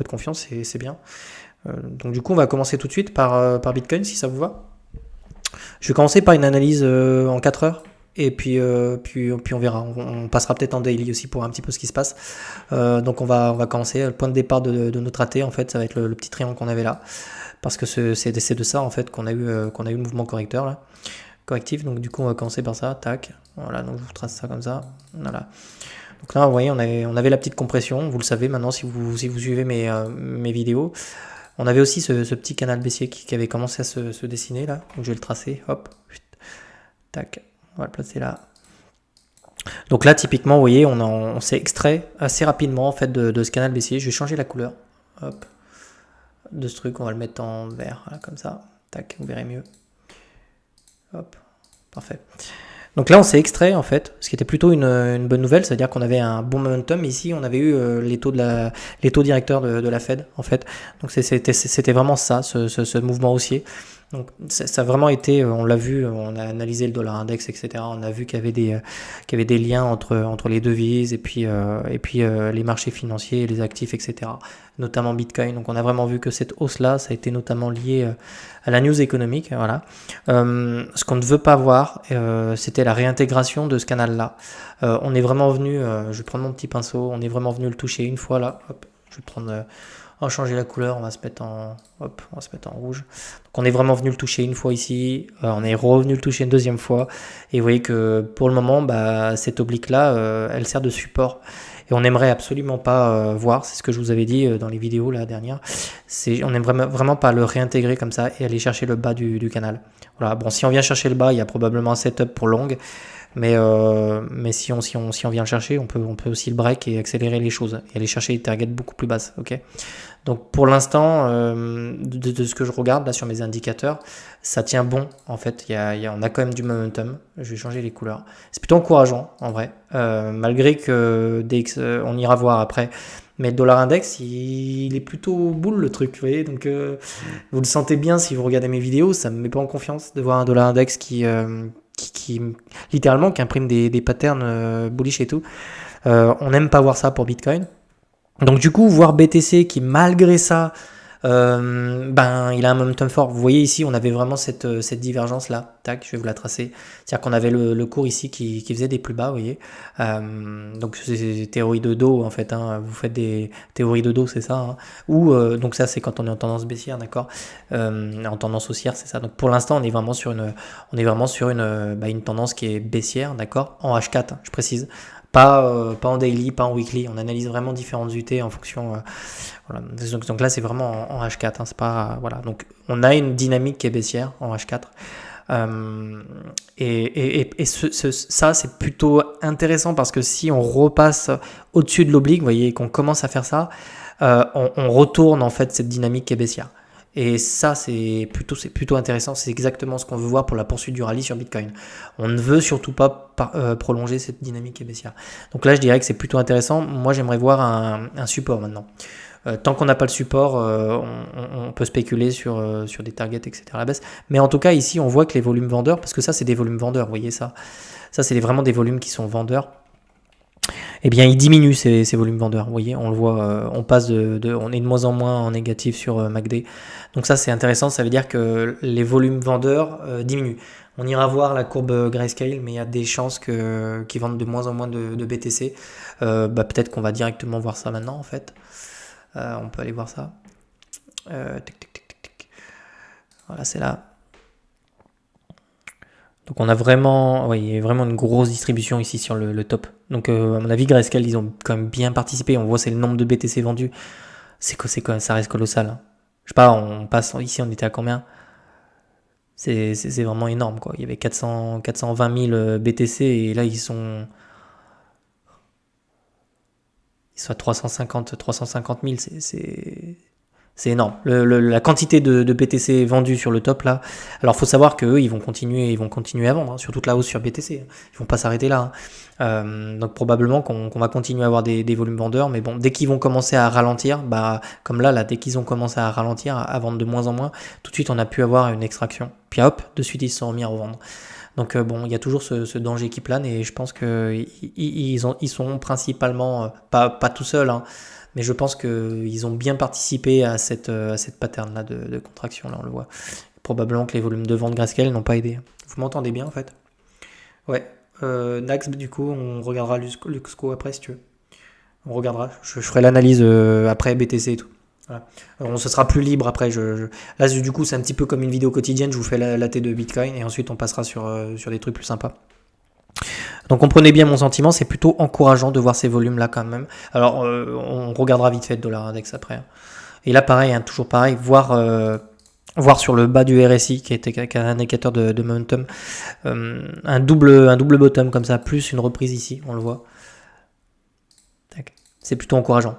de confiance, c'est bien. Donc du coup, on va commencer tout de suite par Bitcoin, si ça vous va. Je vais commencer par une analyse en 4 heures. Et puis on verra. On passera peut-être en daily aussi pour un petit peu ce qui se passe. Donc on va commencer. Le point de départ de notre AT, en fait, ça va être le petit triangle qu'on avait là. Parce que c'est de ça, en fait, qu'on a eu le mouvement correcteur, là. Correctif. Donc du coup, on va commencer par ça. Tac. Voilà, donc je vous trace ça comme ça. Voilà. Donc là, vous voyez, on avait la petite compression. Vous le savez maintenant si vous suivez mes vidéos. On avait aussi ce petit canal baissier qui avait commencé à se dessiner là. Donc je vais le tracer. Hop. Tac. On va le placer là. Donc là, typiquement, vous voyez, on s'est extrait assez rapidement en fait de ce canal baissier. Je vais changer la couleur. Hop. De ce truc, on va le mettre en vert, voilà, comme ça. Tac, vous verrez mieux. Hop. Parfait. Donc là, on s'est extrait en fait, ce qui était plutôt une bonne nouvelle, c'est-à-dire qu'on avait un bon momentum. Ici, on avait eu les taux directeurs de la Fed en fait. Donc c'était vraiment ça, ce mouvement haussier. Donc ça a vraiment été, on l'a vu, on a analysé le dollar index, etc. On a vu qu'il y avait des liens entre les devises et puis les marchés financiers, les actifs, etc. Notamment Bitcoin. Donc on a vraiment vu que cette hausse-là, ça a été notamment lié à la news économique. Voilà. Ce qu'on ne veut pas voir, c'était la réintégration de ce canal-là. On est vraiment venu, je vais prendre mon petit pinceau, on est vraiment venu le toucher une fois là. Hop, je vais prendre, on va changer la couleur, on va se mettre en rouge. Donc on est vraiment venu le toucher une fois ici, on est revenu le toucher une deuxième fois. Et vous voyez que pour le moment, cette oblique-là, elle sert de support. Et on n'aimerait absolument pas voir, c'est ce que je vous avais dit dans les vidéos la dernière, on n'aimerait vraiment pas le réintégrer comme ça et aller chercher le bas du canal. Voilà, bon, si on vient chercher le bas, il y a probablement un setup pour long, mais si on vient le chercher, on peut aussi le break et accélérer les choses et aller chercher des targets beaucoup plus basses. Ok. Donc pour l'instant, de ce que je regarde là sur mes indicateurs, ça tient bon en fait. On a quand même du momentum. Je vais changer les couleurs. C'est plutôt encourageant en vrai, malgré que on ira voir après. Mais le dollar index, il est plutôt boule le truc, vous voyez. Donc vous le sentez bien si vous regardez mes vidéos, ça me met pas en confiance de voir un dollar index qui littéralement qui imprime des patterns bullish et tout. On n'aime pas voir ça pour Bitcoin. Donc du coup, voir BTC qui malgré ça, il a un momentum fort. Vous voyez ici, on avait vraiment cette divergence là. Tac, je vais vous la tracer. C'est-à-dire qu'on avait le cours ici qui faisait des plus bas, vous voyez. Donc c'est théorie de dos en fait. Hein. Vous faites des théories de dos, c'est ça. Hein. Ou donc ça c'est quand on est en tendance baissière, d'accord. En tendance haussière, c'est ça. Donc pour l'instant, on est vraiment sur une tendance qui est baissière, d'accord. En H4, je précise. Pas en daily, pas en weekly. On analyse vraiment différentes UT en fonction. Voilà. Donc là, c'est vraiment en H4. Hein, c'est pas, voilà. Donc on a une dynamique qui est baissière en H4. Ça, c'est plutôt intéressant parce que si on repasse au-dessus de l'oblique, vous voyez, qu'on commence à faire ça, on retourne en fait cette dynamique qui est baissière. Et ça, c'est plutôt intéressant. C'est exactement ce qu'on veut voir pour la poursuite du rallye sur Bitcoin. On ne veut surtout pas prolonger cette dynamique baissière. Donc là, je dirais que c'est plutôt intéressant. Moi, j'aimerais voir un support maintenant. Tant qu'on n'a pas le support, on peut spéculer sur des targets, etc. à la baisse. Mais en tout cas, ici, on voit que les volumes vendeurs, parce que ça, c'est des volumes vendeurs, vous voyez ça. Ça, c'est vraiment des volumes qui sont vendeurs. Eh bien, il diminue ces volumes vendeurs. Vous voyez, on le voit, on passe on est de moins en moins en négatif sur MACD. Donc ça, c'est intéressant. Ça veut dire que les volumes vendeurs diminuent. On ira voir la courbe Grayscale, mais il y a des chances qu'ils vendent de moins en moins de BTC. Peut-être qu'on va directement voir ça maintenant, en fait. On peut aller voir ça. Voilà, c'est là. Donc on a vraiment, il y a vraiment une grosse distribution ici sur le top. Donc à mon avis, Grayscale, ils ont quand même bien participé. On voit c'est le nombre de BTC vendus. Ça reste colossal. Hein. Je sais pas, on passe ici, on était à combien? C'est vraiment énorme quoi. Il y avait 420 000 BTC et là ils sont à 350 000. C'est énorme. La quantité de BTC vendus sur le top là. Alors faut savoir qu'eux ils vont continuer à vendre, hein, sur toute la hausse sur BTC. Ils vont pas s'arrêter là. Hein. Donc probablement qu'on va continuer à avoir des volumes vendeurs, mais bon, dès qu'ils vont commencer à ralentir, comme là, dès qu'ils ont commencé à ralentir, à vendre de moins en moins, tout de suite on a pu avoir une extraction. Puis hop, de suite ils se sont remis à revendre. Donc il y a toujours ce danger qui plane et je pense qu'ils sont principalement pas tout seuls. Hein, Mais je pense qu'ils ont bien participé à cette pattern-là de contraction, là on le voit. Probablement que les volumes de vente Grayscale n'ont pas aidé. Vous m'entendez bien en fait? Ouais. Nax, du coup, on regardera Luxco après si tu veux. On regardera. Je ferai l'analyse après BTC et tout. Voilà. On se sera plus libre après. Là, du coup, c'est un petit peu comme une vidéo quotidienne. Je vous fais la T de Bitcoin et ensuite on passera sur des trucs plus sympas. Donc comprenez bien mon sentiment, c'est plutôt encourageant de voir ces volumes-là quand même. Alors, on regardera vite fait le dollar index après. Et là, pareil, hein, toujours pareil, voir sur le bas du RSI, qui est un indicateur de momentum, un double bottom comme ça, plus une reprise ici, on le voit. C'est plutôt encourageant.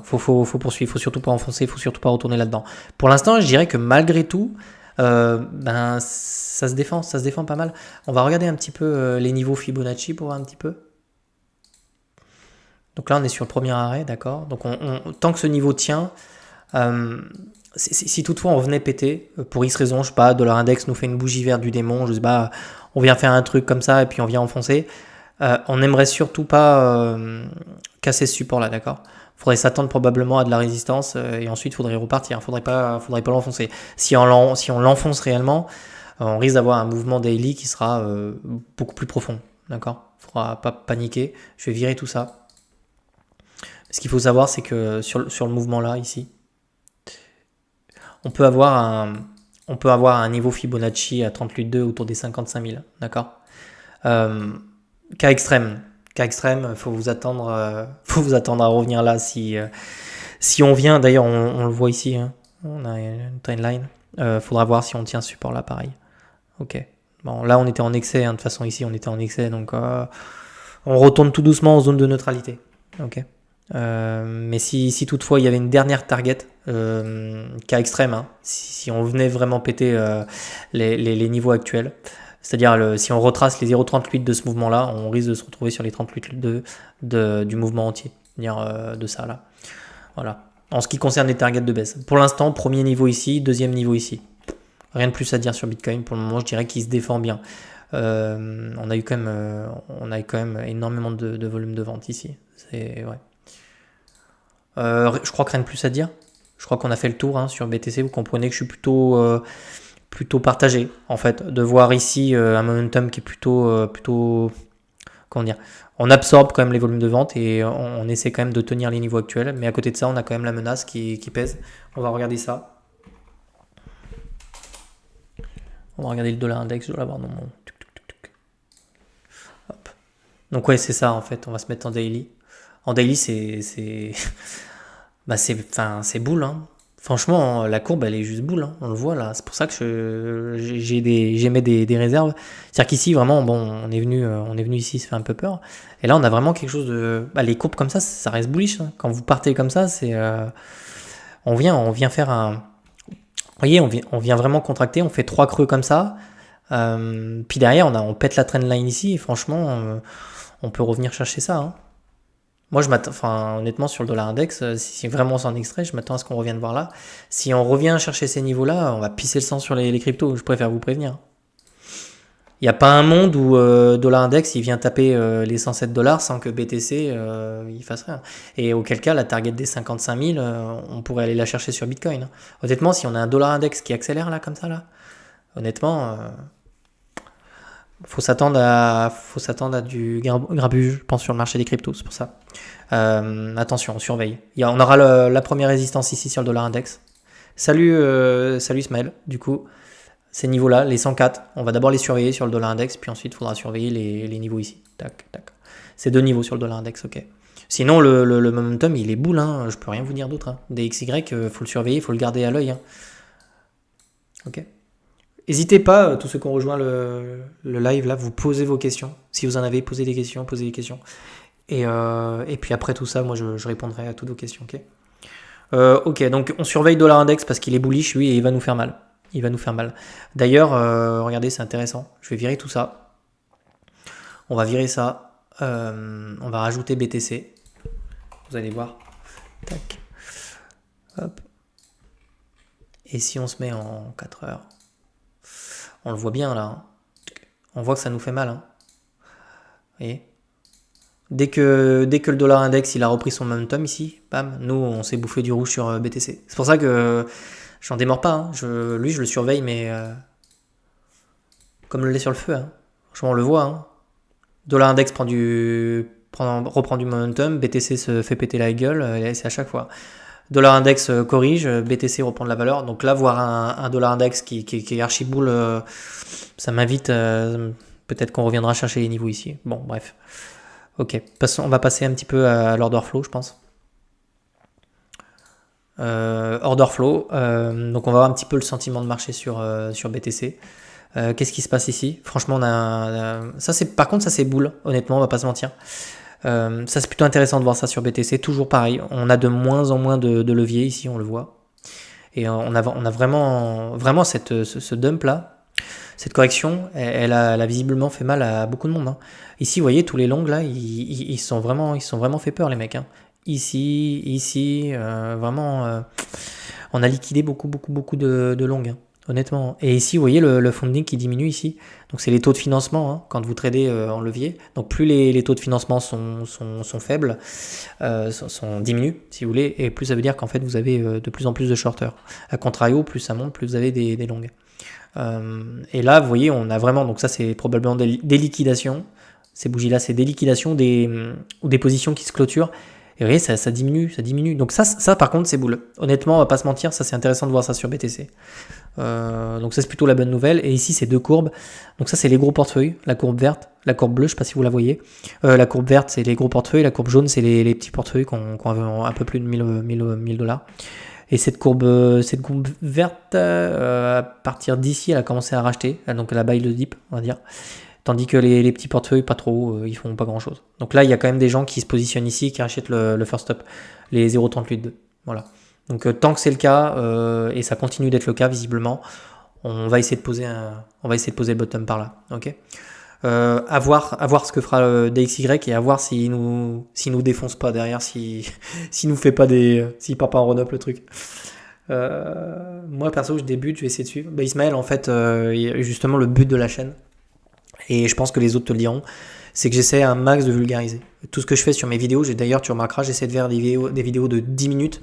Faut poursuivre, faut surtout pas enfoncer, faut surtout pas retourner là-dedans. Pour l'instant, je dirais que malgré tout, ça se défend pas mal. On va regarder un petit peu les niveaux Fibonacci pour voir un petit peu. Donc là, on est sur le premier arrêt, d'accord. Donc tant que ce niveau tient, si toutefois on venait péter, pour X raison, je sais pas, dollar index nous fait une bougie verte du démon, je sais pas, on vient faire un truc comme ça et puis on vient enfoncer. On n'aimerait surtout pas casser ce support là, d'accord. Faudrait s'attendre probablement à de la résistance et ensuite faudrait repartir. Faudrait pas l'enfoncer. Si on l'enfonce réellement, on risque d'avoir un mouvement daily qui sera beaucoup plus profond, d'accord. Faudra pas paniquer. Je vais virer tout ça. Ce qu'il faut savoir, c'est que sur le mouvement là ici, on peut avoir un niveau Fibonacci à 38,2 autour des 55 000, d'accord. Cas extrême, faut vous attendre à revenir là si on vient. D'ailleurs, on le voit ici, hein, on a une timeline. Faudra voir si on tient ce support là, pareil. Ok. Bon, là on était en excès, hein, de toute façon ici on était en excès, donc on retourne tout doucement en zone de neutralité. Ok. Mais si toutefois il y avait une dernière target, cas extrême, hein, si on venait vraiment péter les niveaux actuels. C'est-à-dire, si on retrace les 0,38 de ce mouvement-là, on risque de se retrouver sur les 38,2 du mouvement entier. C'est-à-dire de ça, là. Voilà. En ce qui concerne les targets de baisse. Pour l'instant, premier niveau ici, deuxième niveau ici. Rien de plus à dire sur Bitcoin. Pour le moment, je dirais qu'il se défend bien. On a eu quand même énormément de volume de vente ici. C'est, ouais. Je crois que rien de plus à dire. Je crois qu'on a fait le tour hein, sur BTC. Vous comprenez que je suis plutôt partagé en fait, de voir ici un momentum qui est plutôt comment dire, on absorbe quand même les volumes de vente et on essaie quand même de tenir les niveaux actuels, mais à côté de ça on a quand même la menace qui pèse. On va regarder ça, on va regarder le dollar index, je dois l'avoir dans mon hop. Donc ouais, c'est ça en fait, on va se mettre en daily. C'est bah c'est boule hein. Franchement, la courbe, elle est juste boule, hein. On le voit là. C'est pour ça que j'émets des réserves. C'est-à-dire qu'ici, vraiment, bon, on est venu ici, ça fait un peu peur. Et là, on a vraiment quelque chose de. Bah, les courbes comme ça reste bullish, hein. Quand vous partez comme ça, c'est. On vient faire un. Vous voyez, on vient vraiment contracter. On fait 3 creux comme ça. Puis derrière, on pète la trendline ici. Et franchement, on peut revenir chercher ça, hein. Moi, honnêtement, sur le dollar index, si vraiment on s'en extrait, je m'attends à ce qu'on revienne voir là. Si on revient chercher ces niveaux-là, on va pisser le sang sur les cryptos. Je préfère vous prévenir. Il n'y a pas un monde où dollar index il vient taper les 107 dollars sans que BTC il fasse rien. Et auquel cas, la target des 55 000, on pourrait aller la chercher sur Bitcoin, hein. Honnêtement, si on a un dollar index qui accélère là, comme ça, là, honnêtement. Faut s'attendre à du grabuge, je pense, sur le marché des cryptos, c'est pour ça. Attention, on surveille. On aura la première résistance ici sur le dollar index. Salut Ismaël, du coup, ces niveaux-là, les 104, on va d'abord les surveiller sur le dollar index, puis ensuite il faudra surveiller les niveaux ici. Tac, tac. Ces deux niveaux sur le dollar index, ok. Sinon, le momentum, il est boule, hein. Je peux rien vous dire d'autre, hein. DXY, faut le surveiller, il faut le garder à l'œil, hein. Ok. N'hésitez pas, tous ceux qui ont rejoint le live, là, vous posez vos questions. Si vous en avez, posez des questions. Et puis après tout ça, moi, je répondrai à toutes vos questions. Ok, ok, donc on surveille dollar index parce qu'il est bullish, lui, et il va nous faire mal. D'ailleurs, regardez, c'est intéressant. Je vais virer tout ça. On va virer ça. On va rajouter BTC. Vous allez voir. Tac. Hop. Et si on se met en 4 heures, on le voit bien là, hein. On voit que ça nous fait mal, hein. Vous voyez, Dès que le dollar index il a repris son momentum ici, bam, nous on s'est bouffé du rouge sur BTC. C'est pour ça que j'en démords pas. Hein. Lui je le surveille, mais comme le lait sur le feu. Hein. Franchement on le voit. Hein. Dollar index reprend du momentum, BTC se fait péter la gueule, et c'est à chaque fois. Dollar index corrige, BTC reprend de la valeur. Donc là, voir un dollar index qui est archi boule, ça m'invite. Peut-être qu'on reviendra chercher les niveaux ici. Bon, bref. Ok, on va passer un petit peu à l'order flow, je pense. Order flow. Donc on va voir un petit peu le sentiment de marché sur BTC. Qu'est-ce qui se passe ici? Franchement, par contre, ça c'est boule. Honnêtement, on va pas se mentir. Ça c'est plutôt intéressant de voir ça sur BTC. Toujours pareil, on a de moins en moins de leviers ici, on le voit. Et on a vraiment ce dump là, cette correction, elle a visiblement fait mal à beaucoup de monde. Hein. Ici, vous voyez, tous les longs là, ils sont vraiment fait peur les mecs. Hein. Ici, vraiment, on a liquidé beaucoup de longs. Hein. Honnêtement. Et ici, vous voyez le funding qui diminue ici. Donc, c'est les taux de financement hein, quand vous tradez en levier. Donc, plus les taux de financement sont faibles, diminuent, si vous voulez, et plus ça veut dire qu'en fait, vous avez de plus en plus de shorters. A contrario, plus ça monte, plus vous avez des longues. Et là, vous voyez, on a vraiment, donc ça, c'est probablement des liquidations. Ces bougies-là, c'est des liquidations ou des positions qui se clôturent. Et vous voyez, ça diminue. Donc ça par contre, c'est boule. Honnêtement, on va pas se mentir, ça c'est intéressant de voir ça sur BTC. Donc ça c'est plutôt la bonne nouvelle. Et ici, c'est deux courbes. Donc ça, c'est les gros portefeuilles. La courbe verte, la courbe bleue, je sais pas si vous la voyez. La courbe verte, c'est les gros portefeuilles. La courbe jaune, c'est les petits portefeuilles qui ont un peu plus de 1000 $. Et cette courbe verte, à partir d'ici, elle a commencé à racheter. Donc elle a buy le dip, on va dire. Tandis que les petits portefeuilles, pas trop, ils font pas grand chose. Donc là, il y a quand même des gens qui se positionnent ici, qui achètent le first stop, les 0,38,2. Voilà. Donc tant que c'est le cas, et ça continue d'être le cas visiblement, on va essayer de poser le bottom par là. Ok. À voir ce que fera le DXY et à voir s'il nous défonce pas derrière, s'il part pas en run-up le truc. Moi perso, je débute, je vais essayer de suivre. Ismaël, en fait, justement le but de la chaîne. Et je pense que les autres te le diront, c'est que j'essaie un max de vulgariser. Tout ce que je fais sur mes vidéos, d'ailleurs tu remarqueras, j'essaie de faire des vidéos de 10 minutes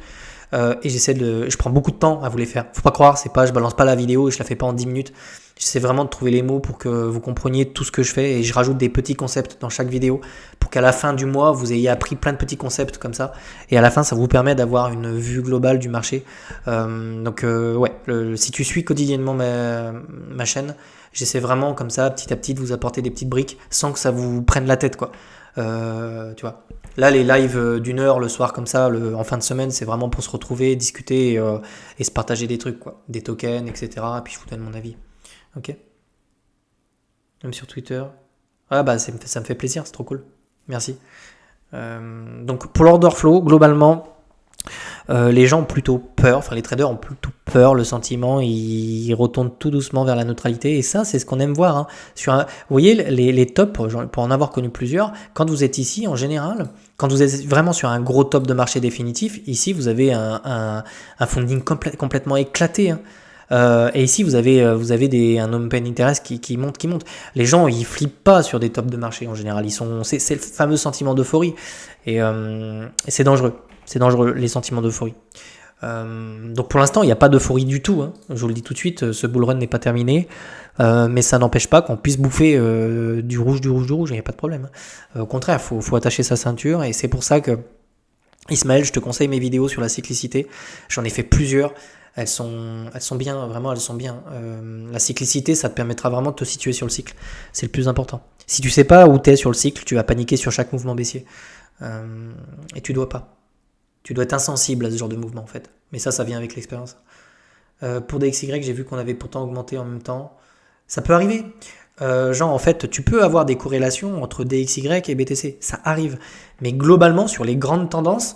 et je prends beaucoup de temps à vous les faire. Faut pas croire, je balance pas la vidéo et je la fais pas en 10 minutes. J'essaie vraiment de trouver les mots pour que vous compreniez tout ce que je fais et je rajoute des petits concepts dans chaque vidéo pour qu'à la fin du mois, vous ayez appris plein de petits concepts comme ça et à la fin, ça vous permet d'avoir une vue globale du marché. Si tu suis quotidiennement ma chaîne, j'essaie vraiment comme ça, petit à petit, de vous apporter des petites briques sans que ça vous prenne la tête, quoi. Tu vois. Là, les lives d'une heure le soir comme ça, en fin de semaine, c'est vraiment pour se retrouver, discuter et se partager des trucs, quoi. Des tokens, etc. Et puis je vous donne mon avis. Ok. Même sur Twitter. Ah bah ça me fait plaisir, c'est trop cool. Merci. Donc pour l'order flow, globalement, les gens ont plutôt peur, enfin les traders ont plutôt peur, le sentiment, ils retournent tout doucement vers la neutralité et ça c'est ce qu'on aime voir. Hein. Vous voyez les tops, pour en avoir connu plusieurs, quand vous êtes ici en général, quand vous êtes vraiment sur un gros top de marché définitif, ici vous avez un funding complètement éclaté. Hein. Et ici vous avez un open interest qui monte. Les gens ils flippent pas sur des tops de marché en général, c'est le fameux sentiment d'euphorie et c'est dangereux. C'est dangereux, les sentiments d'euphorie. Donc pour l'instant, il n'y a pas d'euphorie du tout. Hein. Je vous le dis tout de suite, ce bull run n'est pas terminé. Mais ça n'empêche pas qu'on puisse bouffer du rouge, il n'y a pas de problème. Au contraire, il faut attacher sa ceinture. Et c'est pour ça que, Ismaël, je te conseille mes vidéos sur la cyclicité. J'en ai fait plusieurs. Elles sont bien, vraiment, elles sont bien. La cyclicité, ça te permettra vraiment de te situer sur le cycle. C'est le plus important. Si tu sais pas où tu es sur le cycle, tu vas paniquer sur chaque mouvement baissier. Et tu dois pas. Tu dois être insensible à ce genre de mouvement en fait. Mais ça vient avec l'expérience. Pour DXY, j'ai vu qu'on avait pourtant augmenté en même temps. Ça peut arriver. En fait, tu peux avoir des corrélations entre DXY et BTC. Ça arrive. Mais globalement, sur les grandes tendances,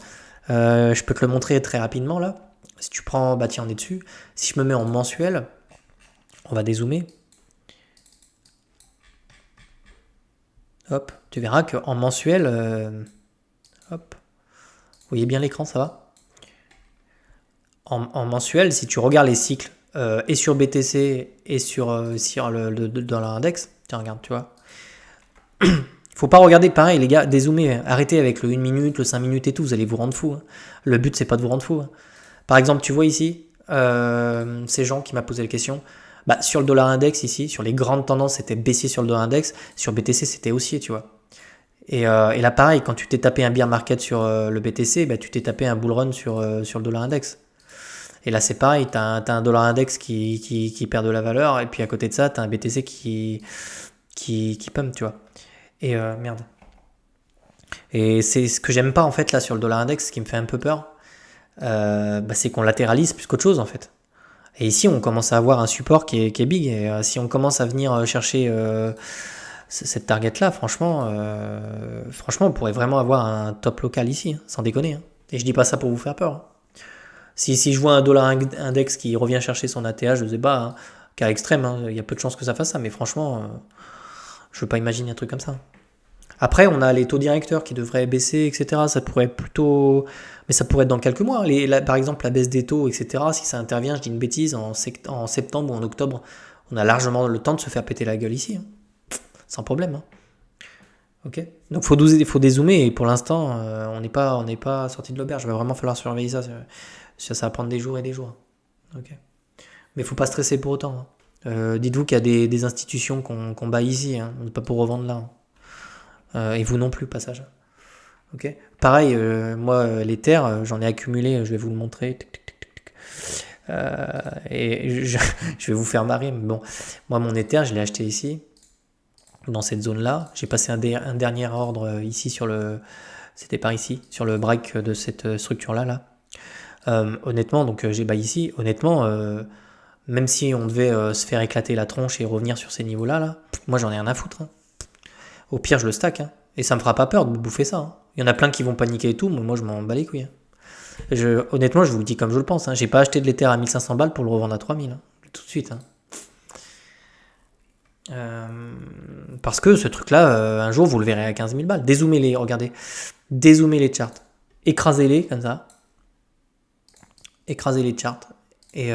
je peux te le montrer très rapidement là. Si tu prends, tiens, on est dessus. Si je me mets en mensuel, on va dézoomer. Hop, tu verras qu'en mensuel, hop. Vous voyez bien l'écran, ça va? En mensuel, si tu regardes les cycles et sur BTC et sur le dollar index, tiens, regarde, tu vois. Il Faut pas regarder pareil, les gars, dézoomer, arrêtez avec le 1 minute, le 5 minutes et tout, vous allez vous rendre fou. Hein. Le but, c'est pas de vous rendre fou. Hein. Par exemple, tu vois ici, ces gens qui m'a posé la question, bah, sur le dollar index ici, sur les grandes tendances, c'était baissier sur le dollar index, sur BTC, c'était haussier, tu vois. Et là, pareil, quand tu t'es tapé un bear market sur le BTC, bah, tu t'es tapé un bull run sur le dollar index. Et là, c'est pareil, tu as un dollar index qui perd de la valeur, et puis à côté de ça, tu as un BTC qui pump, tu vois. Et merde. Et c'est ce que j'aime pas, en fait, là, sur le dollar index, ce qui me fait un peu peur, bah, c'est qu'on latéralise plus qu'autre chose, en fait. Et ici, on commence à avoir un support qui est big, et si on commence à venir chercher cette target-là, franchement, on pourrait vraiment avoir un top local ici, hein, sans déconner. Hein. Et je dis pas ça pour vous faire peur. Hein. Si je vois un dollar index qui revient chercher son ATH, je sais pas, hein, cas extrême, hein, il y a peu de chances que ça fasse ça, mais franchement, je veux pas imaginer un truc comme ça. Après, on a les taux directeurs qui devraient baisser, etc. Ça pourrait être plutôt... Mais ça pourrait être dans quelques mois. Par exemple, la baisse des taux, etc. Si ça intervient, je dis une bêtise, en septembre ou en octobre, on a largement le temps de se faire péter la gueule ici. Hein. Sans problème. Hein. Ok. Donc, faut dézoomer. Et pour l'instant, on n'est pas sorti de l'auberge. Il va vraiment falloir surveiller ça. Ça va prendre des jours et des jours. Ok. Mais il faut pas stresser pour autant. Hein. Dites-vous qu'il y a des institutions qu'on bat ici. Hein. On n'est pas pour revendre là. Hein. Et vous non plus, passage. Ok. Pareil, moi, les terres, j'en ai accumulé, je vais vous le montrer. Et je vais vous faire marrer. Mais bon, moi, mon Ether, je l'ai acheté ici, dans cette zone-là. J'ai passé un dernier ordre ici sur le. C'était par ici, sur le break de cette structure-là. Là. Honnêtement, donc j'ai buy ici. Honnêtement, même si on devait se faire éclater la tronche et revenir sur ces niveaux-là, là, moi, j'en ai rien à foutre. Hein. Au pire, je le stack. Hein. Et ça me fera pas peur de bouffer ça. Hein. Il y en a plein qui vont paniquer et tout, mais moi je m'en bats les couilles. Hein. Honnêtement, je vous le dis comme je le pense. Hein. J'ai pas acheté de l'Ether à 1500 balles pour le revendre à 3000. Hein. Tout de suite. Hein. Parce que ce truc-là, un jour vous le verrez à 15 000 balles. Dézoomez-les, regardez. Dézoomez les charts. Écrasez-les comme ça. Écrasez les charts. Et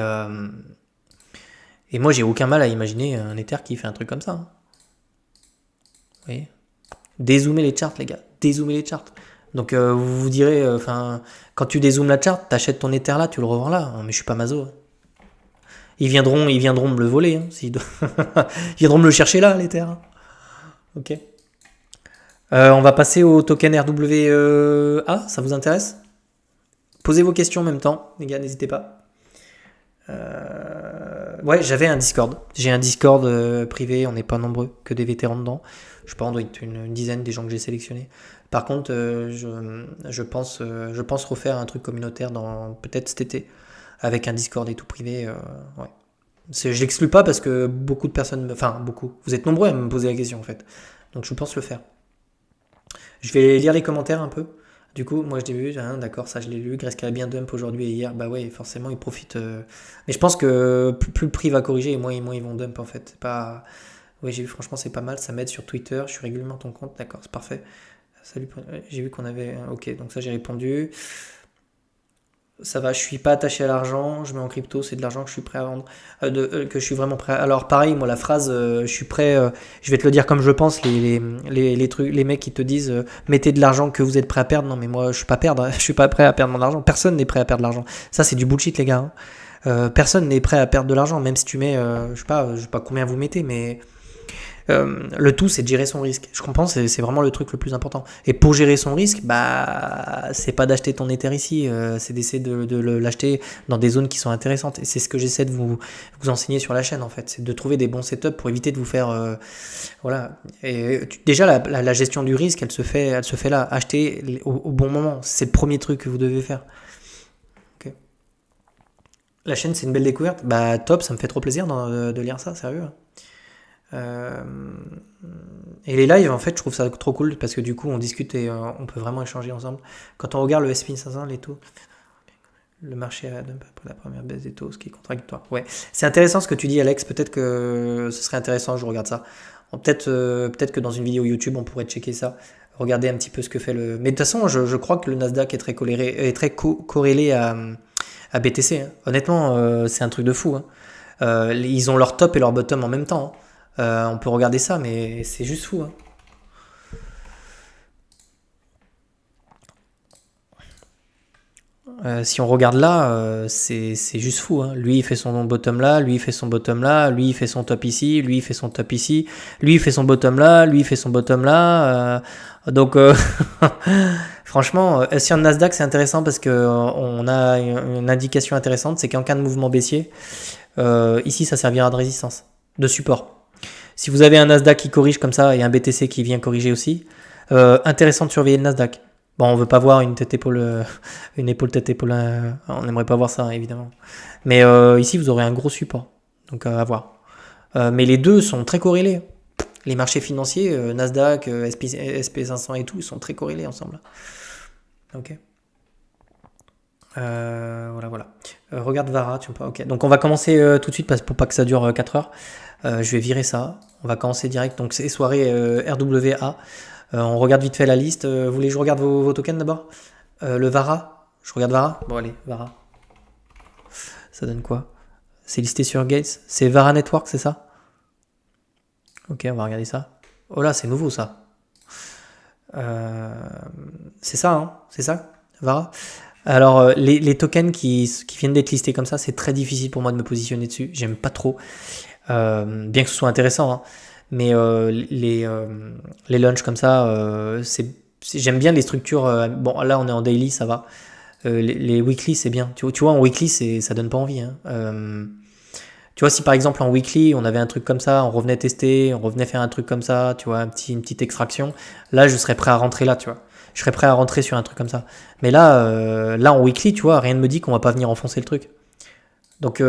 moi, j'ai aucun mal à imaginer un Ether qui fait un truc comme ça. Hein. Vous voyez ? Dézoomer les charts, les gars. Dézoomer les charts. Donc, vous vous direz, quand tu dézoomes la chart, t'achètes ton Ether là, tu le revends là. Mais je suis pas maso. Ils viendront me le voler. Hein, ils viendront me le chercher là, l'Ether. Hein. Ok. On va passer au token RWA. Ça vous intéresse ? Posez vos questions en même temps, les gars, n'hésitez pas. Ouais, j'avais un Discord. J'ai un Discord privé, on n'est pas nombreux, que des vétérans dedans. Je sais pas, on doit être une dizaine des gens que j'ai sélectionnés. Par contre, je pense refaire un truc communautaire peut-être cet été, avec un Discord et tout privé. Ouais. Je l'exclus pas parce que beaucoup de personnes, beaucoup, vous êtes nombreux à me poser la question en fait. Donc je pense le faire. Je vais lire les commentaires un peu. Du coup, moi je l'ai vu, hein, d'accord, ça je l'ai lu. Grayscale a bien dump aujourd'hui et hier. Bah ouais, forcément ils profitent. Mais je pense que plus le prix va corriger et moins ils vont dump en fait. C'est pas. Oui, j'ai vu, franchement, c'est pas mal. Ça m'aide sur Twitter. Je suis régulièrement ton compte. D'accord, c'est parfait. Salut. J'ai vu qu'on avait. Ok, donc ça, j'ai répondu. Ça va, je suis pas attaché à l'argent. Je mets en crypto, c'est de l'argent que je suis prêt à vendre. Que je suis vraiment prêt à... Alors, pareil, moi, la phrase, je suis prêt. Je vais te le dire comme je pense. Les trucs, les mecs qui te disent mettez de l'argent que vous êtes prêt à perdre. Non, mais moi, je suis pas perdre. Je suis pas prêt à perdre mon argent. Personne n'est prêt à perdre de l'argent. Ça, c'est du bullshit, les gars. Hein. Personne n'est prêt à perdre de l'argent. Même si tu mets. Je sais pas combien vous mettez, mais. Le tout, c'est de gérer son risque. Je comprends, c'est vraiment le truc le plus important. Et pour gérer son risque, bah, c'est pas d'acheter ton Ether ici, c'est d'essayer de l'acheter dans des zones qui sont intéressantes. Et c'est ce que j'essaie de vous enseigner sur la chaîne, en fait. C'est de trouver des bons setups pour éviter de vous faire, voilà. Et déjà, la gestion du risque, elle se fait là. Acheter au bon moment. C'est le premier truc que vous devez faire. Okay. La chaîne, c'est une belle découverte. Bah, top, ça me fait trop plaisir de lire ça, sérieux. Et les lives, en fait, je trouve ça trop cool parce que du coup, on discute et on peut vraiment échanger ensemble. Quand on regarde le S&P 500, les taux, le marché a dump après la première baisse des taux, ce qui est contradictoire. Ouais, c'est intéressant ce que tu dis, Alex. Peut-être que ce serait intéressant, je regarde ça. Peut-être que dans une vidéo YouTube, on pourrait checker ça, regarder un petit peu ce que fait le. Mais de toute façon, je crois que le Nasdaq est très corrélé à BTC. Hein. Honnêtement, c'est un truc de fou. Hein. Ils ont leur top et leur bottom en même temps. Hein. On peut regarder ça, mais c'est juste fou. Hein. Si on regarde là, c'est juste fou, hein. Lui, il fait son bottom là, lui, il fait son bottom là, lui, il fait son top ici, lui, il fait son top ici, lui, il fait son bottom là, lui, il fait son bottom là. Donc, franchement, sur le Nasdaq, c'est intéressant parce que on a une indication intéressante, c'est qu'en cas de mouvement baissier, ici, ça servira de résistance, de support. Si vous avez un Nasdaq qui corrige comme ça et un BTC qui vient corriger aussi, intéressant de surveiller le Nasdaq. Bon, on veut pas voir une tête-épaule, une épaule tête-épaule, on n'aimerait pas voir ça, évidemment. Mais ici, vous aurez un gros support, donc à voir. Mais les deux sont très corrélés. Les marchés financiers, Nasdaq, SP500 et tout, ils sont très corrélés ensemble. Ok. Voilà. Regarde Vara, tu peux. Ok. Donc on va commencer tout de suite pour pas que ça dure 4 heures. Je vais virer ça. On va commencer direct. Donc c'est soirée RWA. On regarde vite fait la liste. Vous voulez que je regarde vos tokens d'abord? Le Vara. Je regarde Vara. Bon allez, Vara. Ça donne quoi? C'est listé sur Gates. C'est Vara Network, c'est ça? Ok, on va regarder ça. Oh là, c'est nouveau ça. C'est ça, hein? C'est ça, Vara? Alors, les tokens qui viennent d'être listés comme ça, c'est très difficile pour moi de me positionner dessus. J'aime pas trop. Bien que ce soit intéressant, hein. Mais les launchs comme ça, j'aime bien les structures. Bon, là, on est en daily, ça va. Les weekly, c'est bien. Tu vois, en weekly, ça donne pas envie, hein. Tu vois, si par exemple en weekly, on avait un truc comme ça, on revenait tester, on revenait faire un truc comme ça, tu vois, une petite extraction, là, je serais prêt à rentrer là, tu vois. Je serais prêt à rentrer sur un truc comme ça. Mais là, en weekly, tu vois, rien ne me dit qu'on va pas venir enfoncer le truc. Donc,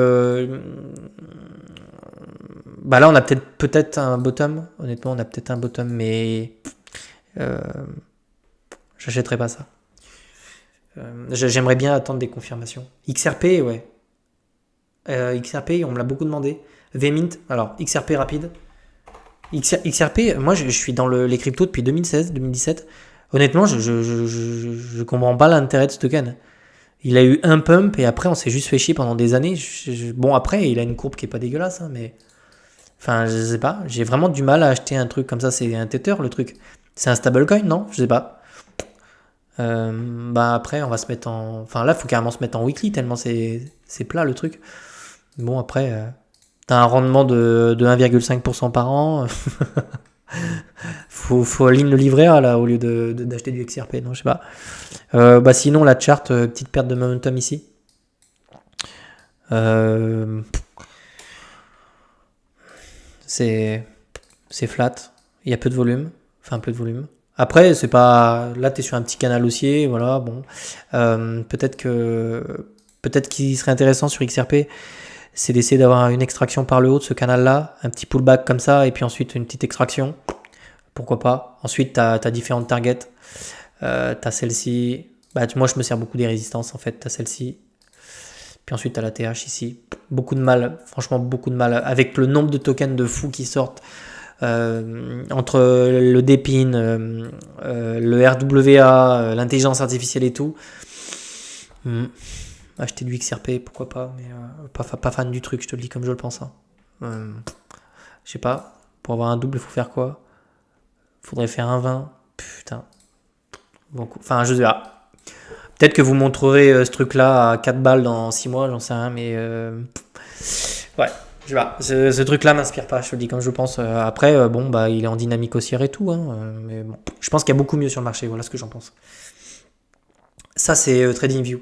bah là, on a peut-être un bottom. Honnêtement, on a peut-être un bottom, mais j'achèterai pas ça. J'aimerais bien attendre des confirmations. XRP, ouais. XRP, on me l'a beaucoup demandé. VMint, alors XRP rapide. XRP, moi je suis dans les cryptos depuis 2016-2017. Honnêtement, je comprends pas l'intérêt de ce token. Il a eu un pump et après on s'est juste fait chier pendant des années. Bon, après il a une courbe qui est pas dégueulasse, hein, mais. Enfin, je sais pas. J'ai vraiment du mal à acheter un truc comme ça. C'est un tether le truc. C'est un stablecoin, non? Je sais pas. Bah après, on va se mettre en. Enfin là, il faut carrément se mettre en weekly tellement c'est plat le truc. Bon, après, t'as un rendement de 1,5% par an. faut aligner le livret A là au lieu d'acheter du XRP, non, je sais pas. Bah sinon, la chart, petite perte de momentum ici. C'est flat. Il y a peu de volume. Enfin, peu de volume. Après, c'est pas. Là, t'es sur un petit canal haussier, voilà, bon. Peut-être qu'il serait intéressant sur XRP, c'est d'essayer d'avoir une extraction par le haut de ce canal-là, un petit pullback comme ça, et puis ensuite une petite extraction. Pourquoi pas. Ensuite, t'as différentes targets. T'as celle-ci. Bah, moi, je me sers beaucoup des résistances, en fait. T'as celle-ci. Puis ensuite, t'as la TH ici. Beaucoup de mal, franchement, beaucoup de mal. Avec le nombre de tokens de fous qui sortent. Entre le DePIN, le RWA, l'intelligence artificielle et tout. Acheter du XRP, pourquoi pas, mais pas fan du truc, je te le dis comme je le pense, hein. Je sais pas, pour avoir un double, il faut faire quoi? Faudrait faire un 20. Putain. Bon, enfin, je sais pas. Peut-être que vous montrerez ce truc-là à 4 balles dans 6 mois, j'en sais rien, mais ouais. Je sais pas, ce truc-là m'inspire pas, je te le dis comme je pense. Après, bon, bah, il est en dynamique haussière et tout, hein, mais bon, je pense qu'il y a beaucoup mieux sur le marché, voilà ce que j'en pense. Ça, c'est TradingView.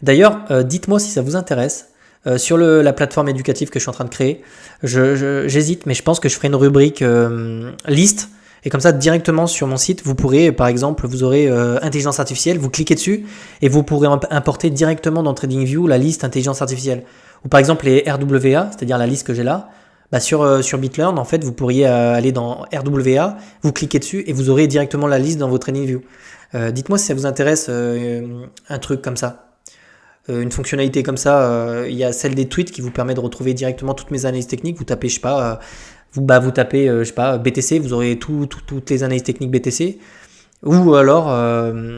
D'ailleurs, dites-moi si ça vous intéresse. Sur la plateforme éducative que je suis en train de créer, j'hésite, mais je pense que je ferai une rubrique liste. Et comme ça, directement sur mon site, vous pourrez, par exemple, vous aurez intelligence artificielle, vous cliquez dessus et vous pourrez importer directement dans TradingView la liste intelligence artificielle. Ou par exemple les RWA, c'est-à-dire la liste que j'ai là, bah sur BitLearn, en fait, vous pourriez aller dans RWA, vous cliquez dessus et vous aurez directement la liste dans vos TradingView. Dites-moi si ça vous intéresse un truc comme ça. Une fonctionnalité comme ça, il y a celle des tweets qui vous permet de retrouver directement toutes mes analyses techniques. Vous tapez, je sais pas, vous tapez, je sais pas, BTC, vous aurez toutes les analyses techniques BTC. Ou alors,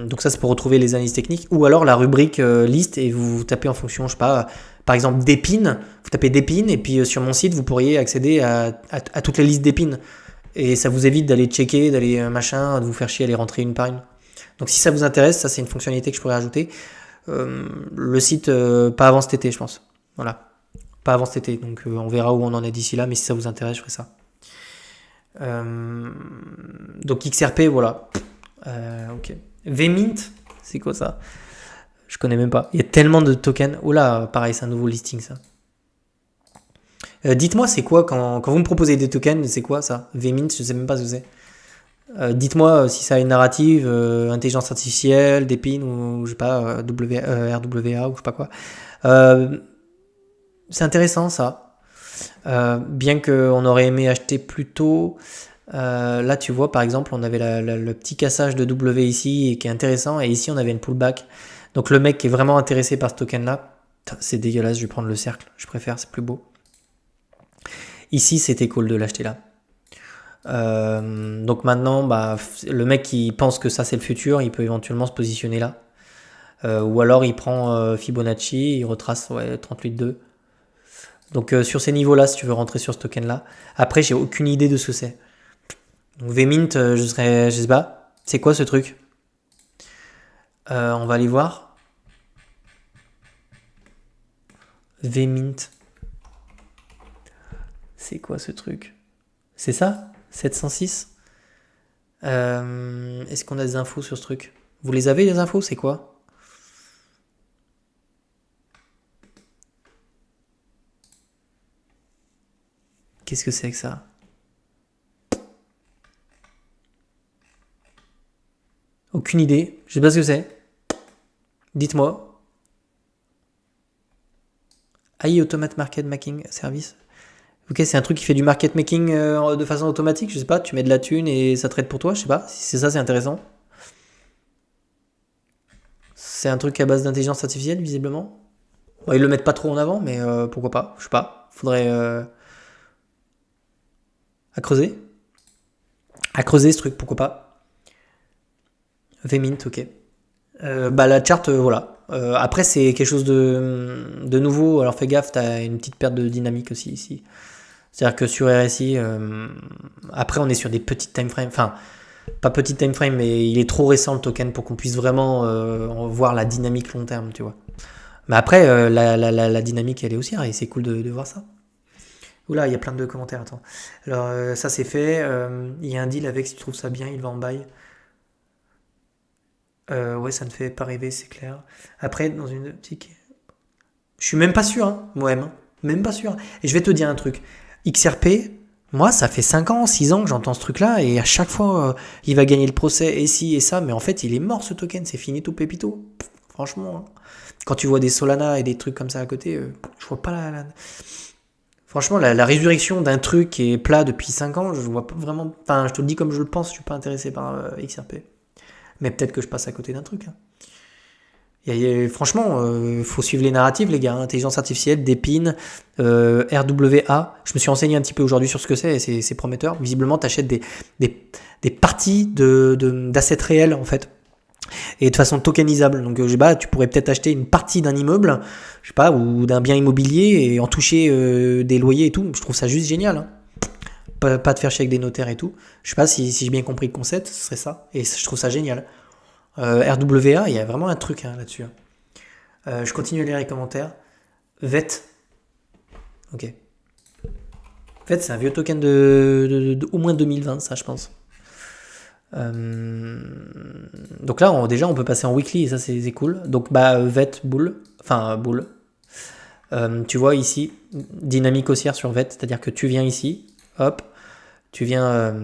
donc ça c'est pour retrouver les analyses techniques. Ou alors la rubrique liste et vous tapez en fonction, je sais pas, par exemple d'épines. Vous tapez d'épines et puis sur mon site vous pourriez accéder à toutes les listes d'épines. Et ça vous évite d'aller checker, d'aller machin, de vous faire chier, aller rentrer une par une. Donc si ça vous intéresse, ça c'est une fonctionnalité que je pourrais ajouter. Le site, pas avant cet été, je pense. Voilà. Pas avant cet été. Donc, on verra où on en est d'ici là. Mais si ça vous intéresse, je ferai ça. Donc, XRP, voilà. Ok. VMint, c'est quoi ça? Je connais même pas. Il y a tellement de tokens. Oula, pareil, c'est un nouveau listing, ça. Dites-moi, c'est quoi quand vous me proposez des tokens, c'est quoi ça? VMint, je sais même pas ce que c'est. Dites-moi si ça a une narrative, intelligence artificielle, Depin ou je sais pas, RWA ou je sais pas quoi. Euh, c'est intéressant ça. Bien qu'on aurait aimé acheter plus tôt. Là, tu vois, par exemple, on avait le petit cassage de W ici et qui est intéressant. Et ici, on avait une pullback. Donc le mec qui est vraiment intéressé par ce token-là, c'est dégueulasse, je vais prendre le cercle. Je préfère, c'est plus beau. Ici, c'était cool de l'acheter là. Donc maintenant, bah, le mec qui pense que ça c'est le futur, il peut éventuellement se positionner là. Ou alors il prend Fibonacci, il retrace 38,2. Donc sur ces niveaux-là, si tu veux rentrer sur ce token-là. Après, j'ai aucune idée de ce que c'est. Donc VMint, je sais pas. C'est quoi ce truc? On va aller voir. VMint. C'est quoi ce truc? C'est ça? 706? Est-ce qu'on a des infos sur ce truc? Vous les avez les infos? C'est quoi? Qu'est-ce que c'est que ça? Aucune idée. Je sais pas ce que c'est. Dites-moi. AI Automate Market Making Service. Ok, c'est un truc qui fait du market making de façon automatique. Je sais pas, tu mets de la thune et ça traite pour toi. Je sais pas. Si c'est ça, c'est intéressant. C'est un truc à base d'intelligence artificielle, visiblement. Bon, ils le mettent pas trop en avant, mais pourquoi pas? Je sais pas. Faudrait à creuser. À creuser ce truc, pourquoi pas? VMint, ok. Bah la chart, voilà. Après, c'est quelque chose de nouveau. Alors fais gaffe, t'as une petite perte de dynamique aussi ici. C'est-à-dire que sur RSI, après on est sur des petites time frames. Enfin, pas petite time frame, mais il est trop récent le token pour qu'on puisse vraiment voir la dynamique long terme, tu vois. Mais après, la dynamique, elle est haussière et c'est cool de voir ça. Oula, il y a plein de commentaires, attends. Alors, ça c'est fait. Il y a un deal avec, si tu trouves ça bien, il va en bail. Ouais, ça ne fait pas rêver, c'est clair. Après, dans une optique. Je suis même pas sûr, hein, moi-même. Même pas sûr. Et je vais te dire un truc. XRP, moi, ça fait 5 ans, 6 ans que j'entends ce truc-là, et à chaque fois, il va gagner le procès, et ci, et ça, mais en fait, il est mort ce token, c'est fini tout pépito. Franchement, hein. Quand tu vois des Solana et des trucs comme ça à côté, je vois pas Franchement, la résurrection d'un truc qui est plat depuis 5 ans, je vois pas vraiment. Enfin, je te le dis comme je le pense, je suis pas intéressé par XRP. Mais peut-être que je passe à côté d'un truc, hein. Franchement, faut suivre les narratives, les gars. Intelligence artificielle, Depin, RWA. Je me suis renseigné un petit peu aujourd'hui sur ce que c'est et c'est prometteur. Visiblement, tu achètes des parties d'assets réels, en fait, et de façon tokenisable. Donc, je sais pas, tu pourrais peut-être acheter une partie d'un immeuble, je sais pas, ou d'un bien immobilier et en toucher des loyers et tout. Je trouve ça juste génial, hein. Pas de faire chier avec des notaires et tout. Je sais pas si j'ai bien compris le concept, ce serait ça. Et je trouve ça génial. RWA, il y a vraiment un truc, hein, là-dessus. Je continue à lire les commentaires. VET. Ok. VET, c'est un vieux token de au moins 2020, ça, je pense. Donc là, déjà, on peut passer en weekly et ça, c'est cool. Donc, bah, VET, boule. Enfin, boule. Tu vois ici, dynamique haussière sur VET, c'est-à-dire que tu viens ici, hop, tu viens.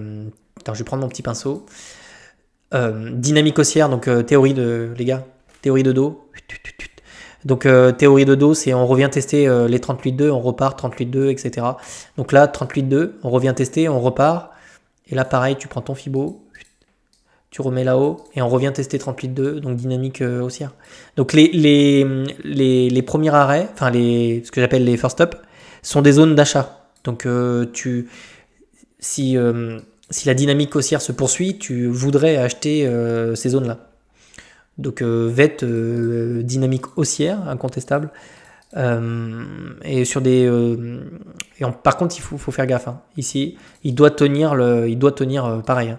Attends, je vais prendre mon petit pinceau. Dynamique haussière, donc théorie de, les gars, théorie de dos. Donc théorie de dos, c'est on revient tester les 38,2, on repart 38,2, etc. Donc là, 38,2, on revient tester, on repart. Et là, pareil, tu prends ton Fibo, tu remets là-haut, et on revient tester 38,2, donc dynamique haussière. Donc les premiers arrêts, enfin ce que j'appelle les first up, sont des zones d'achat. Donc si la dynamique haussière se poursuit, tu voudrais acheter ces zones-là. Donc VET, dynamique haussière, incontestable. Et sur par contre, il faut faire gaffe, hein. Ici, il doit tenir pareil, hein.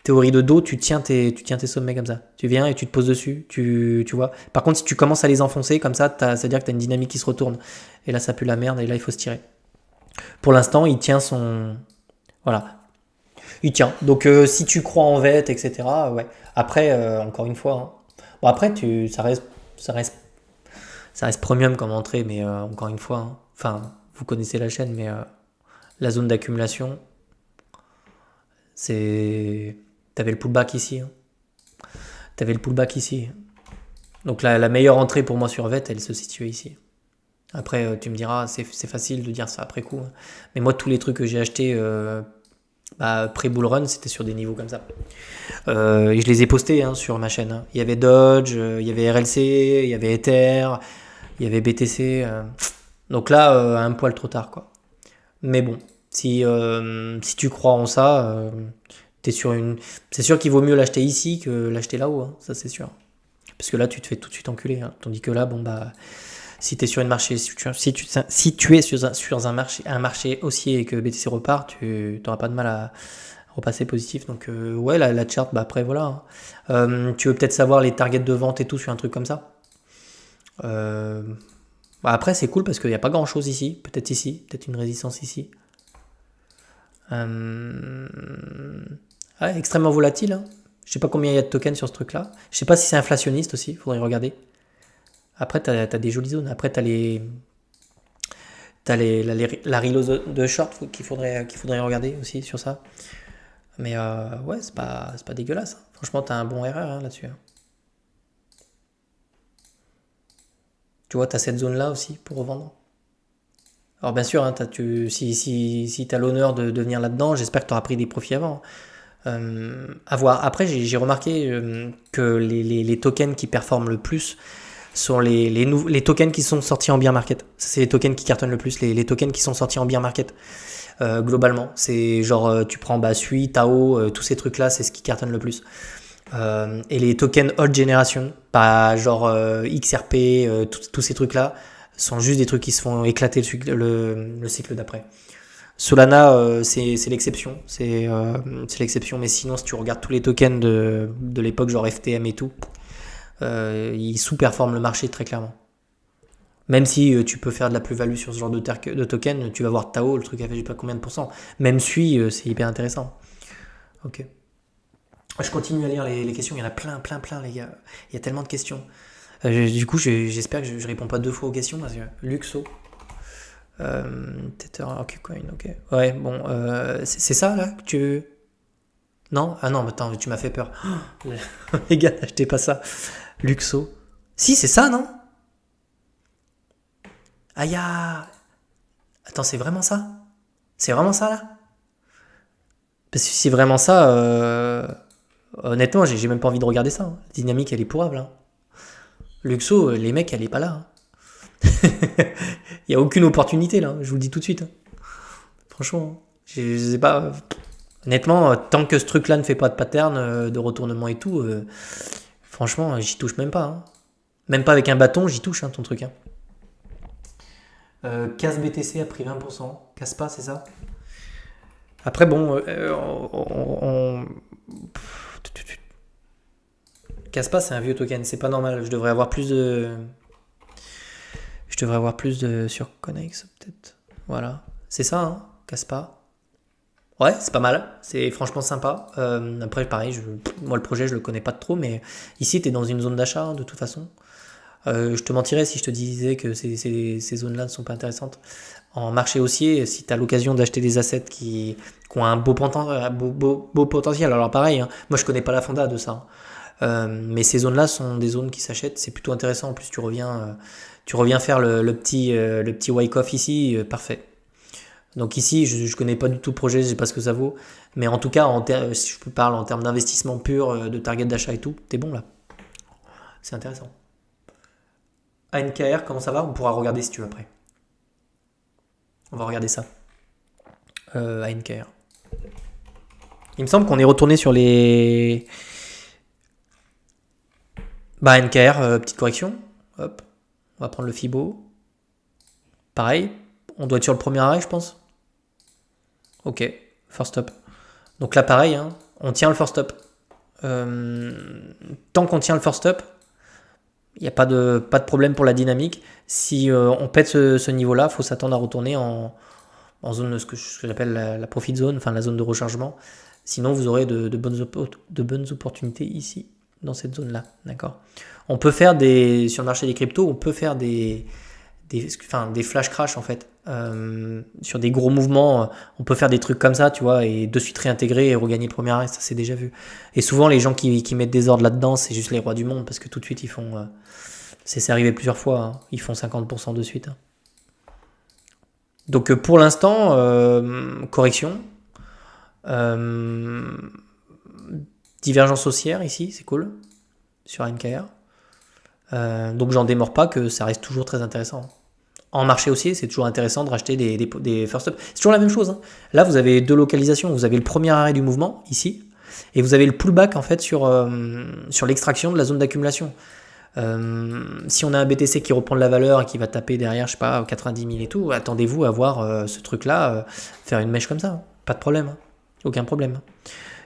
théorie de dos, tu tiens tes sommets comme ça. Tu viens et tu te poses dessus, tu vois. Par contre, si tu commences à les enfoncer comme ça, ça veut dire que tu as une dynamique qui se retourne. Et là, ça pue la merde et là, il faut se tirer. Pour l'instant, il tient son... Voilà. Il tient. Donc, si tu crois en VET, etc., ouais. Après, encore une fois, hein. Bon, après, ça reste, ça reste premium comme entrée, mais encore une fois, hein. Enfin, vous connaissez la chaîne, mais la zone d'accumulation, c'est... T'avais le pullback ici, hein. T'avais le pullback ici. Donc la meilleure entrée pour moi sur VET, elle se situait ici. Après, tu me diras, c'est facile de dire ça après coup, hein. Mais moi, tous les trucs que j'ai achetés pré-bull run, c'était sur des niveaux comme ça. Et je les ai postés, hein, sur ma chaîne, hein. Il y avait Dodge, il y avait RLC, il y avait Ether, il y avait BTC. Donc là, un poil trop tard, quoi. Mais bon, si tu crois en ça, t'es sur une... c'est sûr qu'il vaut mieux l'acheter ici que l'acheter là-haut, hein, ça c'est sûr. Parce que là, tu te fais tout de suite enculer, hein. Tandis que là, bon, bah, si tu es sur une marché, si tu es sur un marché haussier et que BTC repart, tu n'auras pas de mal à repasser positif. Donc, ouais, la chart, bah, après, voilà, hein. Tu veux peut-être savoir les targets de vente et tout sur un truc comme ça. Bah, après, c'est cool parce qu'il n'y a pas grand-chose ici. Peut-être ici, peut-être une résistance ici. Ouais, extrêmement volatile, hein. Je sais pas combien il y a de tokens sur ce truc-là. Je sais pas si c'est inflationniste aussi, faudrait regarder. Après, t'as des jolies zones. Après, la reload de short qu'il faudrait regarder aussi sur ça. Mais ouais, c'est pas dégueulasse, hein. Franchement, t'as un bon RR, hein, là-dessus, hein. Tu vois, t'as cette zone-là aussi pour revendre. Alors bien sûr, hein, si t'as l'honneur de venir là-dedans, j'espère que t'auras pris des profits avant. À voir. Après, j'ai remarqué que les tokens qui performent le plus sont les tokens qui sont sortis en bear market. C'est les tokens qui cartonnent le plus, les tokens qui sont sortis en bear market. Globalement, c'est genre tu prends Sui, Tao, tous ces trucs-là, c'est ce qui cartonne le plus. Et les tokens old generation, pas genre XRP, tous ces trucs-là, sont juste des trucs qui se font éclater le cycle d'après. Solana, c'est l'exception, c'est l'exception, mais sinon, si tu regardes tous les tokens de l'époque, genre FTM et tout, ils sous-performent le marché très clairement. Même si tu peux faire de la plus-value sur ce genre de token, tu vas voir Tao, le truc a fait je sais pas combien de pourcents. Même Sui, c'est hyper intéressant. Ok. Je continue à lire les questions, il y en a plein, les gars. Il y a tellement de questions. Du coup, j'espère que je réponds pas deux fois aux questions, parce que Luxo. Tether, ok, coin, ok. Ouais, bon, c'est ça là que tu veux. Non? Ah non, attends, tu m'as fait peur. Oh, les gars, n'achetez pas ça. Luxo. Si, c'est ça, non? Aïe, attends, c'est vraiment ça? C'est vraiment ça là? Parce que si c'est vraiment ça, honnêtement, j'ai même pas envie de regarder ça, hein. La dynamique, elle est pourrable, hein. Luxo, les mecs, elle est pas là, hein. Il n'y a aucune opportunité là, je vous le dis tout de suite, hein. Franchement, je sais pas. Honnêtement, tant que ce truc-là ne fait pas de pattern, de retournement et tout, franchement, j'y touche même pas, hein. Même pas avec un bâton, j'y touche, hein, ton truc, hein. Casse BTC a pris 20%. Casse pas, c'est ça? Après, bon, casse pas, c'est un vieux token, c'est pas normal. Je devrais avoir plus sur Connex, peut-être. Voilà. C'est ça, hein, casse pas. Ouais, c'est pas mal. C'est franchement sympa. Après, pareil, moi, le projet, je le connais pas trop, mais ici, tu es dans une zone d'achat, hein, de toute façon. Je te mentirais si je te disais que ces zones-là ne sont pas intéressantes. En marché haussier, si tu as l'occasion d'acheter des assets qui ont un beau potentiel, alors pareil, hein, moi je connais pas la fonda de ça, hein. Mais ces zones-là sont des zones qui s'achètent, c'est plutôt intéressant. En plus, tu reviens faire le petit wake-off ici, parfait. Donc ici, je connais pas du tout le projet, je sais pas ce que ça vaut. Mais en tout cas, si je parle en termes d'investissement pur, de target d'achat et tout, t'es bon là. C'est intéressant. ANKR, comment ça va? On pourra regarder si tu veux après. On va regarder ça. ANKR. Il me semble qu'on est retourné sur les... ANKR, petite correction. Hop. On va prendre le Fibo. Pareil. On doit être sur le premier arrêt, je pense. Ok. First stop. Donc là, pareil, hein. on tient le first stop. Tant qu'on tient le first stop, il n'y a pas de problème pour la dynamique. Si on pète ce niveau-là, il faut s'attendre à retourner en zone, ce que j'appelle la profit zone, enfin la zone de rechargement. Sinon, vous aurez de bonnes opportunités ici, dans cette zone-là. D'accord. On peut faire sur le marché des cryptos, on peut faire des flash crash en fait. Sur des gros mouvements, on peut faire des trucs comme ça, tu vois, et de suite réintégrer et regagner le premier arrêt, ça c'est déjà vu. Et souvent, les gens qui mettent des ordres là-dedans, c'est juste les rois du monde, parce que tout de suite, ils font... c'est arrivé plusieurs fois, hein, ils font 50% de suite. Hein. Donc pour l'instant, correction. Divergence haussière ici, c'est cool, sur NKR. Donc j'en démords pas que ça reste toujours très intéressant. En marché haussier, c'est toujours intéressant de racheter des first stop. C'est toujours la même chose. Hein. Là, vous avez deux localisations. Vous avez le premier arrêt du mouvement, ici, et vous avez le pullback en fait sur l'extraction de la zone d'accumulation. Si on a un BTC qui reprend de la valeur et qui va taper derrière, je sais pas, 90 000 et tout, attendez-vous à voir ce truc-là faire une mèche comme ça. Hein. Pas de problème. Hein. Aucun problème.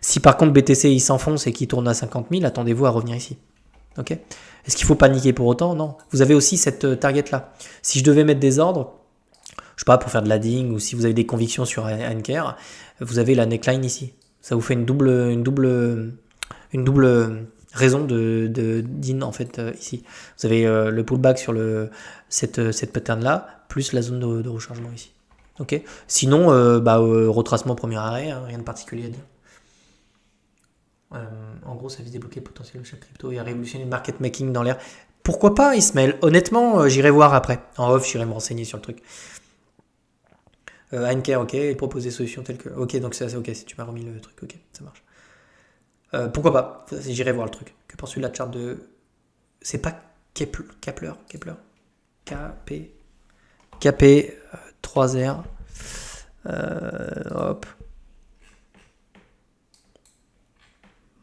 Si par contre BTC il s'enfonce et qu'il tourne à 50 000, attendez-vous à revenir ici. Ok ? Est-ce qu'il faut paniquer pour autant? Non. Vous avez aussi cette target-là. Si je devais mettre des ordres, je sais pas, pour faire de l'adding ou si vous avez des convictions sur Anker, vous avez la neckline ici. Ça vous fait une double raison de din en fait ici. Vous avez le pullback sur cette pattern-là, plus la zone de rechargement ici. Ok. Sinon, retracement premier arrêt, hein, rien de particulier à dire. En gros, ça vise débloquer le potentiel de chaque crypto et à révolutionner le market making dans l'air. Pourquoi pas, Ismaël? Honnêtement, j'irai voir après. En off, j'irai me renseigner sur le truc. Anker, ok. Et proposer des solutions telles que. Ok, donc c'est ok. Si tu m'as remis le truc, ok, ça marche. Pourquoi pas? J'irai voir le truc. Que penses-tu de la charte de. C'est pas Kepler. KP 3R. Hop.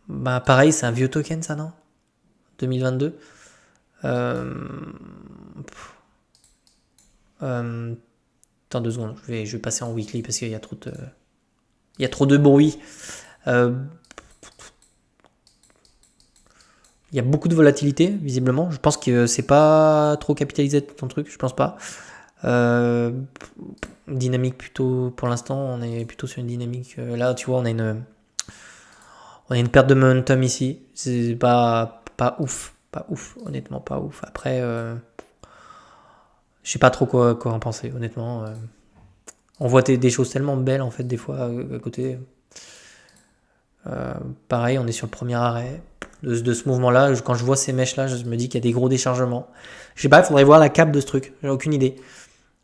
Bah pareil, c'est un vieux token ça, non? 2022. Attends 2 secondes, je vais passer en weekly parce qu'il y a trop de bruit. Il y a beaucoup de volatilité visiblement. Je pense que c'est pas trop capitalisé ton truc, je pense pas. Dynamique plutôt, pour l'instant, on est plutôt sur une dynamique. Là, tu vois, on a une perte de momentum ici. C'est pas ouf. Pas ouf, honnêtement, pas ouf. Après, je sais pas trop quoi en penser, honnêtement. On voit des choses tellement belles, en fait, des fois, à côté. Pareil, on est sur le premier arrêt de ce mouvement-là. Quand je vois ces mèches-là, je me dis qu'il y a des gros déchargements. Je sais pas, il faudrait voir la cape de ce truc. J'ai aucune idée.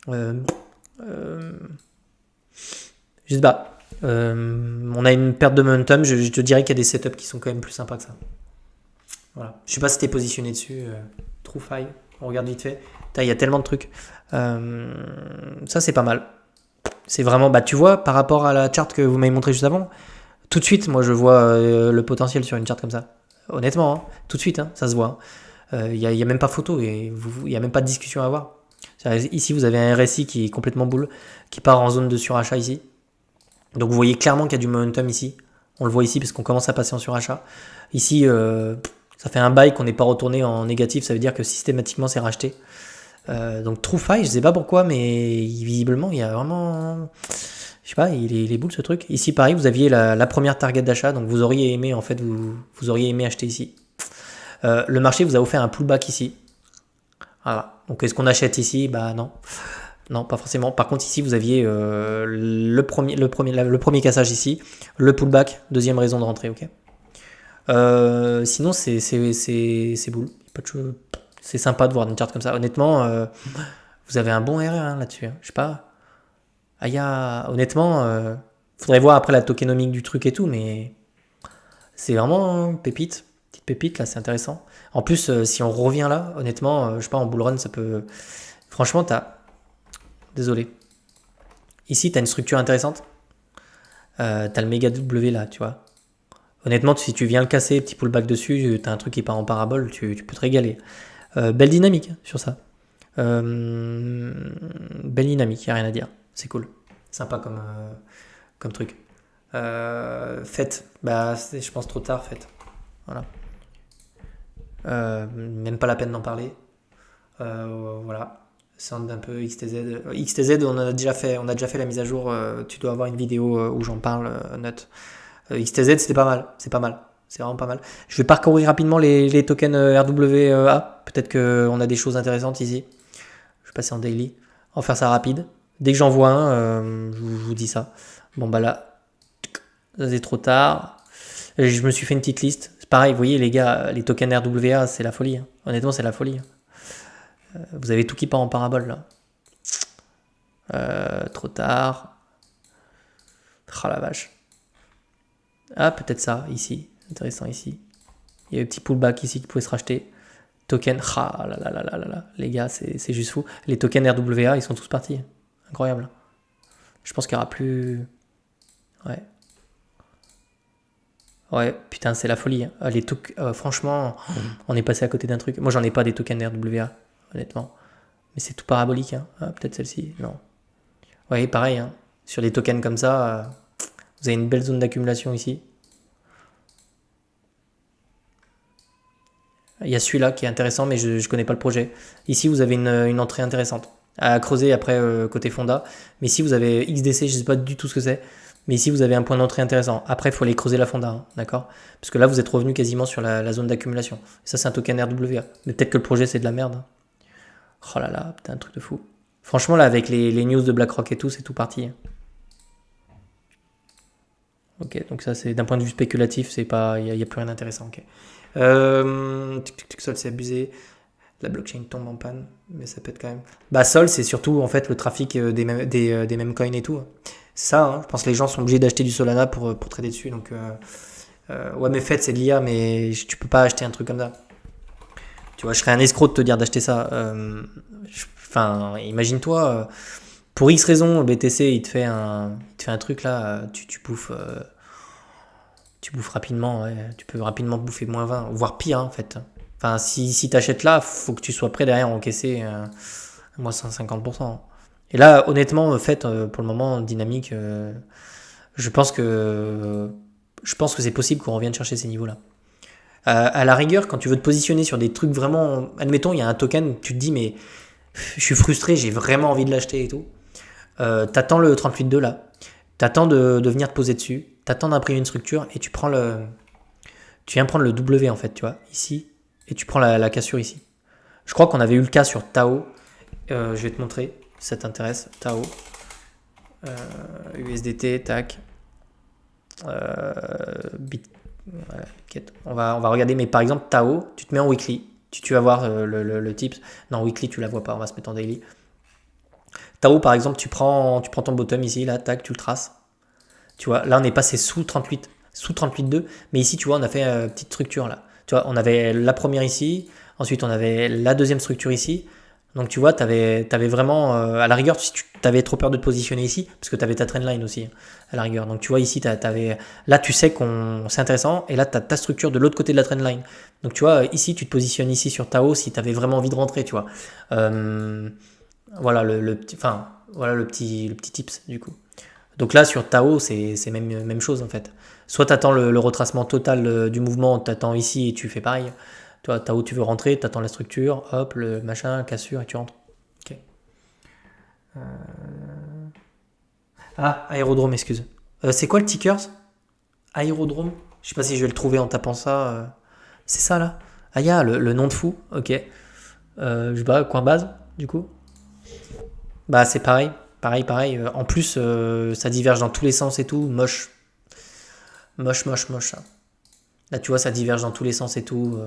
Je sais pas. On a une perte de momentum. Je te dirais qu'il y a des setups qui sont quand même plus sympas que ça. Voilà. Je sais pas si t'es positionné dessus. TrueFi, on regarde vite fait. Il y a tellement de trucs. Ça, c'est pas mal. C'est vraiment, tu vois, par rapport à la charte que vous m'avez montré juste avant, tout de suite, moi, je vois le potentiel sur une charte comme ça. Honnêtement, hein, tout de suite, hein, ça se voit. Il n'y a même pas photo et il n'y a même pas de discussion à avoir. Ici, vous avez un RSI qui est complètement boule, qui part en zone de surachat ici. Donc, vous voyez clairement qu'il y a du momentum ici. On le voit ici parce qu'on commence à passer en surachat. Ici, ça fait un bail qu'on n'est pas retourné en négatif. Ça veut dire que systématiquement, c'est racheté. Donc, TrueFi, je ne sais pas pourquoi, mais visiblement, il y a vraiment... Je sais pas, il est boule ce truc. Ici, pareil, vous aviez la première target d'achat. Donc, vous auriez aimé, en fait, vous auriez aimé acheter ici. Le marché vous a offert un pullback ici. Voilà. Donc, est-ce qu'on achète ici? Non. Non, pas forcément. Par contre, ici, vous aviez le premier cassage ici, le pullback, deuxième raison de rentrer, ok. Sinon, c'est boule. C'est sympa de voir une charte comme ça. Honnêtement, vous avez un bon RR hein, là-dessus. Hein. Je sais pas. Honnêtement, faudrait voir après la tokenomique du truc et tout, mais c'est vraiment pépite. Petite pépite, là, c'est intéressant. En plus, si on revient là, honnêtement, je sais pas, en bull run, ça peut... Franchement, Désolé. Ici, tu as une structure intéressante. Tu as le méga W là, tu vois. Honnêtement, si tu viens le casser, petit pullback dessus, tu as un truc qui part en parabole, tu peux te régaler. Belle dynamique sur ça. Belle dynamique, il n'y a rien à dire. C'est cool. Sympa comme truc. Faites. Bah, c'est, je pense, trop tard, faites. Voilà. Même pas la peine d'en parler. Voilà. Sound un peu XTZ. XTZ, on a déjà fait la mise à jour. Tu dois avoir une vidéo où j'en parle, note. XTZ, c'était pas mal. C'est pas mal. C'est vraiment pas mal. Je vais parcourir rapidement les tokens RWA. Peut-être qu'on a des choses intéressantes ici. Je vais passer en daily. On va faire ça rapide. Dès que j'en vois un, je vous dis ça. Bon, bah là, c'est trop tard. Je me suis fait une petite liste. C'est pareil, vous voyez, les gars, les tokens RWA, c'est la folie. Hein. Honnêtement, c'est la folie. Vous avez tout qui part en parabole, là. Trop tard. Ah la vache. Ah, peut-être ça, ici. Intéressant, ici. Il y a un petit pullback ici qui pouvait se racheter. Token. Ah là là là là là là. Les gars, c'est juste fou. Les tokens RWA, ils sont tous partis. Incroyable. Je pense qu'il n'y aura plus. Ouais. Ouais, putain, c'est la folie. Hein. Franchement, on est passé à côté d'un truc. Moi, j'en ai pas des tokens RWA, honnêtement. Mais c'est tout parabolique. Hein. Ah, peut-être celle-ci. Non. Ouais, pareil. Hein. Sur des tokens comme ça, vous avez une belle zone d'accumulation ici. Il y a celui-là qui est intéressant, mais je ne connais pas le projet. Ici, vous avez une entrée intéressante à creuser après côté Fonda. Mais ici, vous avez XDC, je ne sais pas du tout ce que c'est. Mais ici, vous avez un point d'entrée intéressant. Après, il faut aller creuser la Fonda, hein, d'accord? Parce que là, vous êtes revenu quasiment sur la zone d'accumulation. Ça, c'est un token RWA. Mais peut-être que le projet, c'est de la merde. Hein. Oh là là, putain, un truc de fou. Franchement, là, avec les news de BlackRock et tout, c'est tout parti. Hein. Ok, donc ça, c'est d'un point de vue spéculatif, c'est pas, il n'y a plus rien d'intéressant. Ok. Sol, c'est abusé. La blockchain tombe en panne, mais ça peut être quand même. Bah, Sol, c'est surtout en fait le trafic des mêmes coins et tout. C'est ça, hein. Je pense que les gens sont obligés d'acheter du Solana pour trader dessus. Donc, ouais, mais faites, c'est de l'IA, mais tu peux pas acheter un truc comme ça. Tu vois, je serais un escroc de te dire d'acheter ça. Enfin, imagine-toi, pour X raison, BTC, il te fait un truc là, tu bouffes rapidement, ouais. Tu peux rapidement bouffer moins 20, voire pire hein, en fait. Enfin, si tu achètes là, faut que tu sois prêt derrière à encaisser moins 150%. Et là, honnêtement, fait, pour le moment, dynamique, je pense que c'est possible qu'on revienne chercher ces niveaux-là. À la rigueur, quand tu veux te positionner sur des trucs vraiment, admettons, il y a un token, tu te dis mais je suis frustré, j'ai vraiment envie de l'acheter et tout. T'attends le 38.2 là, t'attends de venir te poser dessus, t'attends d'imprimer une structure et tu viens prendre le W en fait, tu vois, ici, et tu prends la cassure ici. Je crois qu'on avait eu le cas sur Tao. Je vais te montrer si ça t'intéresse. Tao. USDT, tac. On va regarder, mais par exemple, Tao, tu te mets en weekly. Tu vas voir le tips. Non, weekly, tu la vois pas, on va se mettre en daily. Tao, par exemple, tu prends ton bottom ici, là, tac, tu le traces. Tu vois, là, on est passé sous 38.2, mais ici, tu vois, on a fait une petite structure là. Tu vois, on avait la première ici, ensuite on avait la deuxième structure ici. Donc tu vois, tu avais vraiment, à la rigueur, si tu avais trop peur de te positionner ici, parce que tu avais ta trendline aussi, à la rigueur. Donc tu vois, ici, là, tu sais que c'est intéressant, et là, tu as ta structure de l'autre côté de la trendline. Donc tu vois, ici, tu te positionnes ici sur Tao si tu avais vraiment envie de rentrer, tu vois. Voilà le petit tips du coup. Donc là, sur Tao, c'est même chose en fait. Soit tu attends le retracement total du mouvement, tu attends ici et tu fais pareil. Toi, Tao, tu veux rentrer, tu attends la structure, hop, le machin, cassure et tu rentres. Ok. Ah, aérodrome, excuse. C'est quoi le tickers? Aérodrome? Je sais pas si je vais le trouver en tapant ça. C'est ça là? Ah, il y a le nom de fou, ok. Je sais pas, coin base, du coup. Bah, c'est pareil. Pareil. En plus, ça diverge dans tous les sens et tout. Moche. Moche. Là, tu vois, ça diverge dans tous les sens et tout.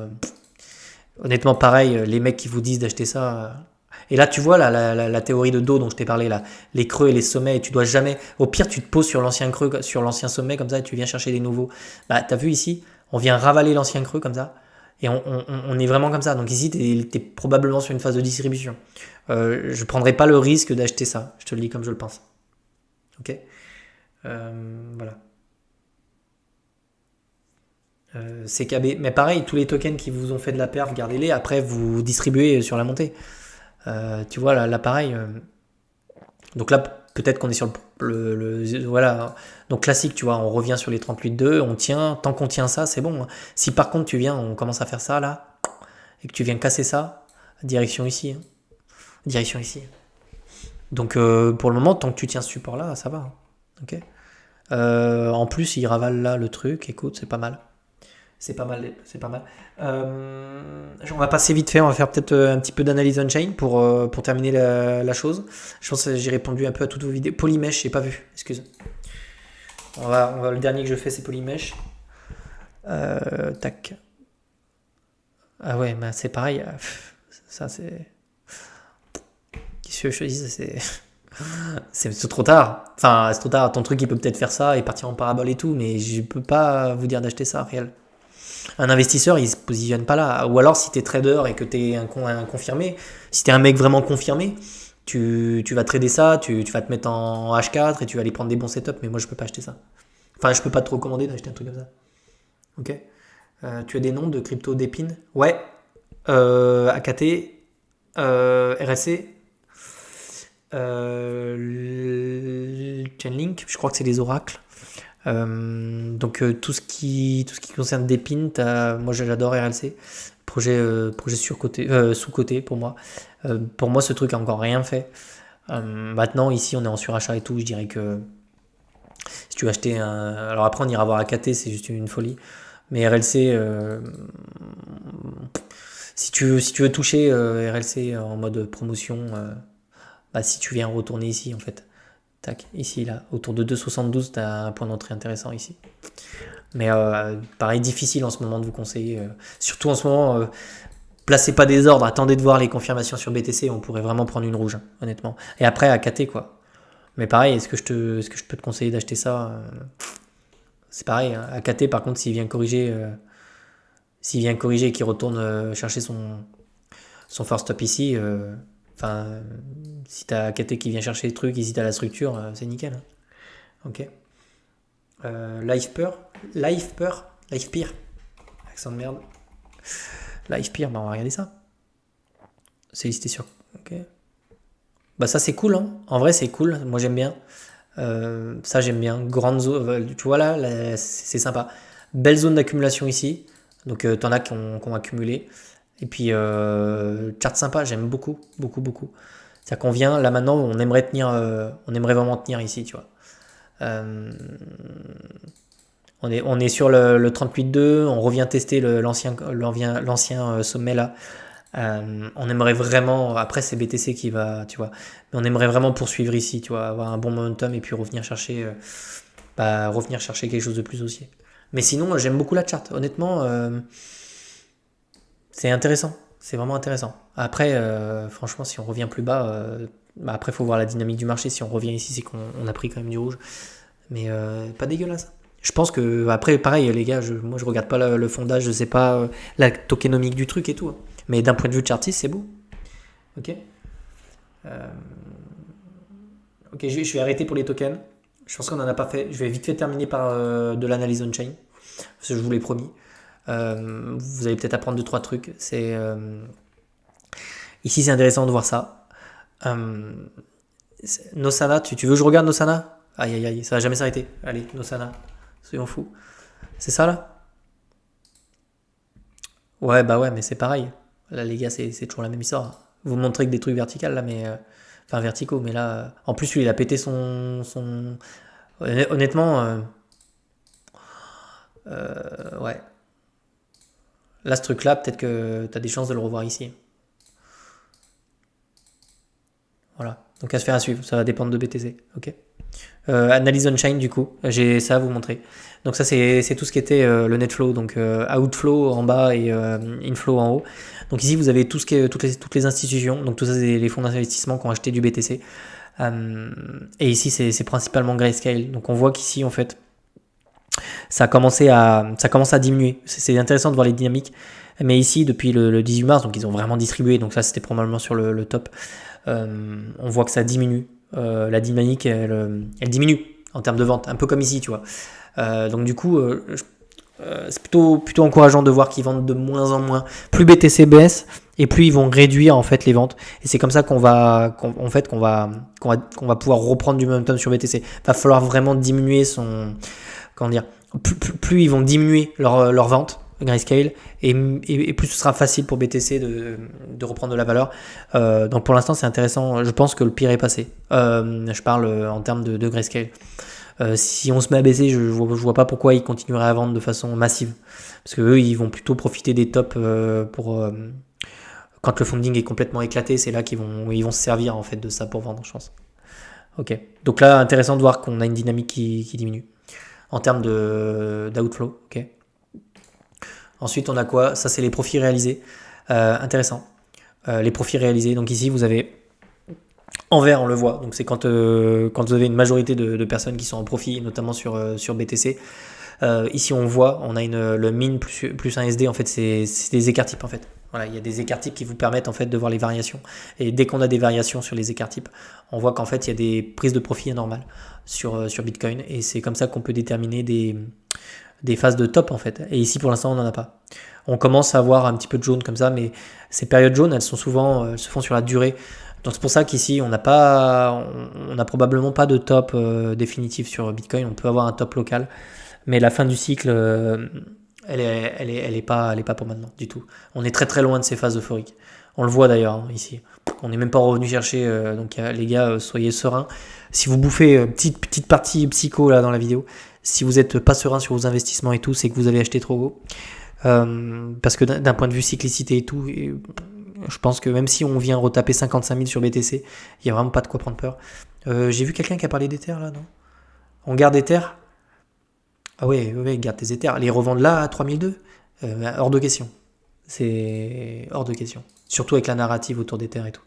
Honnêtement, pareil, les mecs qui vous disent d'acheter ça. Et là, tu vois la théorie de dos dont je t'ai parlé, là. Les creux et les sommets, tu dois jamais. Au pire, tu te poses sur l'ancien creux, sur l'ancien sommet, comme ça, et tu viens chercher des nouveaux. Bah, t'as vu ici, on vient ravaler l'ancien creux, comme ça. Et on est vraiment comme ça. Donc ici, t'es probablement sur une phase de distribution. Je prendrai pas le risque d'acheter ça. Je te le dis comme je le pense. Ok. Voilà. CKB. Mais pareil, tous les tokens qui vous ont fait de la perf, gardez-les. Après, vous distribuez sur la montée. Tu vois, là pareil. Donc là, peut-être qu'on est sur voilà. Donc classique, tu vois, on revient sur les 38,2, on tient, tant qu'on tient ça, c'est bon. Si par contre tu viens, on commence à faire ça là, et que tu viens casser ça, direction ici. Hein. Direction ici. Donc pour le moment, tant que tu tiens ce support là, ça va. Hein. Ok. En plus, il ravale là le truc, écoute, c'est pas mal. C'est pas mal, c'est pas mal. On va passer vite fait, on va faire peut-être un petit peu d'analyse on-chain pour terminer la chose. Je pense que j'ai répondu un peu à toutes vos vidéos. Polymesh, j'ai pas vu, excuse. Le dernier que je fais, c'est Polymesh. Tac. Ah ouais, bah c'est pareil. Ça, c'est. Qu'est-ce que je dis, c'est trop tard. Enfin, c'est trop tard. Ton truc, il peut peut-être faire ça et partir en parabole et tout, mais je peux pas vous dire d'acheter ça, réel. Un investisseur, il se positionne pas là. Ou alors, si tu es trader et que tu es un confirmé, si tu es un mec vraiment confirmé, tu vas trader ça, tu vas te mettre en H4 et tu vas aller prendre des bons setups, mais moi, je peux pas acheter ça. Enfin, je peux pas te recommander d'acheter un truc comme ça. Ok. Tu as des noms de crypto d'épines? Ouais. AKT, RSC, Chainlink, je crois que c'est les oracles. Donc tout ce qui concerne Depin, moi j'adore RLC, projet sous-côté pour moi. Pour moi ce truc a encore rien fait. Maintenant ici on est en surachat et tout, je dirais que si tu veux acheter un... Alors après on ira voir AKT, c'est juste une folie. Mais RLC, si tu veux toucher RLC en mode promotion, bah, si tu viens retourner ici en fait. Tac, ici, là, autour de 2,72, tu as un point d'entrée intéressant ici. Mais pareil, difficile en ce moment de vous conseiller. Surtout en ce moment, placez pas des ordres, attendez de voir les confirmations sur BTC, on pourrait vraiment prendre une rouge, honnêtement. Et après, AKT, quoi. Mais pareil, est-ce que je peux te conseiller d'acheter ça C'est pareil, hein. AKT, par contre, s'il vient corriger et qu'il retourne chercher son first stop ici, enfin, si t'as AKT qui vient chercher le truc, et si t'as la structure, c'est nickel. Hein. Ok. LivePeer, accent de merde. LivePeer, bah on va regarder ça. C'est listé sur. Ok. Bah ça c'est cool, hein. En vrai c'est cool, moi j'aime bien. Ça j'aime bien. Grande zone, tu vois là c'est sympa. Belle zone d'accumulation ici. Donc t'en as qui ont accumulé. Et puis chart sympa, j'aime beaucoup, beaucoup, beaucoup. C'est-à-dire qu'on vient, là maintenant, on aimerait vraiment tenir ici, tu vois. On est sur le 38,2, on revient tester l'ancien sommet là. On aimerait vraiment, après c'est BTC qui va, tu vois, mais on aimerait vraiment poursuivre ici, tu vois, avoir un bon momentum et puis revenir chercher quelque chose de plus haussier. Mais sinon, j'aime beaucoup la chart, honnêtement, c'est intéressant, c'est vraiment intéressant. Après, franchement, si on revient plus bas, après il faut voir la dynamique du marché. Si on revient ici, c'est qu'on a pris quand même du rouge, mais pas dégueulasse. Je pense que après, pareil, les gars, moi je regarde pas le fondage, je sais pas la tokenomique du truc et tout. Hein. Mais d'un point de vue de chartiste, c'est beau. Ok. Ok, je vais arrêter pour les tokens. Je pense qu'on en a pas fait. Je vais vite fait terminer par de l'analyse on-chain. Parce que je vous l'ai promis. Vous allez peut-être apprendre 2-3 trucs. Ici, c'est intéressant de voir ça. Nosana, tu veux que je regarde Nosana? Aïe aïe aïe, ça va jamais s'arrêter. Allez, Nosana, soyons fous. C'est ça là? Ouais, bah ouais, mais c'est pareil. Là, les gars, c'est toujours la même histoire. Vous montrez que des trucs verticales là, mais. Enfin, verticaux, mais là. En plus, lui, il a pété son. Honnêtement. Ouais. Là, ce truc-là, peut-être que tu as des chances de le revoir ici. Voilà. Donc, à se faire à suivre. Ça va dépendre de BTC. Ok. Analyse on-chain, du coup. J'ai ça à vous montrer. Donc, ça, c'est tout ce qui était le net flow. Donc, outflow en bas et inflow en haut. Donc, ici, vous avez tout ce qui est, toutes les institutions. Donc, tout ça, c'est les fonds d'investissement qui ont acheté du BTC. Et ici, c'est principalement Grayscale. Donc, on voit qu'ici, en fait, ça commence à diminuer. C'est intéressant de voir les dynamiques. Mais ici, depuis le 18 mars, donc ils ont vraiment distribué. Donc ça, c'était probablement sur le top. On voit que ça diminue. La dynamique, elle diminue en termes de vente. Un peu comme ici, tu vois. Donc du coup, c'est plutôt encourageant de voir qu'ils vendent de moins en moins. Plus BTC baisse et plus ils vont réduire en fait les ventes. Et c'est comme ça qu'on va pouvoir reprendre du momentum sur BTC. Va falloir vraiment diminuer comment dire, plus ils vont diminuer leur vente. Grayscale et plus ce sera facile pour BTC de reprendre de la valeur. Donc pour l'instant c'est intéressant. Je pense que le pire est passé. Je parle en termes de Grayscale. Si on se met à baisser, je vois pas pourquoi ils continueraient à vendre de façon massive. Parce que eux, ils vont plutôt profiter des tops pour quand le funding est complètement éclaté, c'est là ils vont se servir en fait de ça pour vendre, je pense. Ok. Donc là, intéressant de voir qu'on a une dynamique qui diminue en termes d'outflow. Ok. Ensuite, on a quoi? Ça, c'est les profits réalisés. Intéressant. Les profits réalisés. Donc ici, vous avez en vert, on le voit. Donc c'est quand vous avez une majorité de personnes qui sont en profit, notamment sur BTC. Ici, on voit, on a le min plus un SD. En fait, c'est des écarts types en fait. Voilà, il y a des écarts types qui vous permettent en fait de voir les variations. Et dès qu'on a des variations sur les écarts types, on voit qu'en fait il y a des prises de profit anormales sur Bitcoin. Et c'est comme ça qu'on peut déterminer des phases de top en fait. Et ici pour l'instant on n'en a pas. On commence à avoir un petit peu de jaune comme ça, mais ces périodes jaunes elles sont souvent elles se font sur la durée. Donc c'est pour ça qu'ici on n'a probablement pas de top définitif sur Bitcoin. On peut avoir un top local, mais la fin du cycle elle est pas pour maintenant du tout. On est très très loin de ces phases euphoriques. On le voit d'ailleurs hein, ici. On n'est même pas revenu chercher. Donc les gars, soyez sereins. Si vous bouffez petite partie psycho là dans la vidéo, si vous n'êtes pas serein sur vos investissements et tout, c'est que vous avez acheté trop haut. Parce que d'un point de vue cyclicité et tout, je pense que même si on vient retaper 55 000 sur BTC, il n'y a vraiment pas de quoi prendre peur. J'ai vu quelqu'un qui a parlé d'Ether là, non? On garde Ether? Ah ouais, garde tes Ethers. Les revendre là à 3002? Hors de question. C'est hors de question. Surtout avec la narrative autour d'Ether et tout.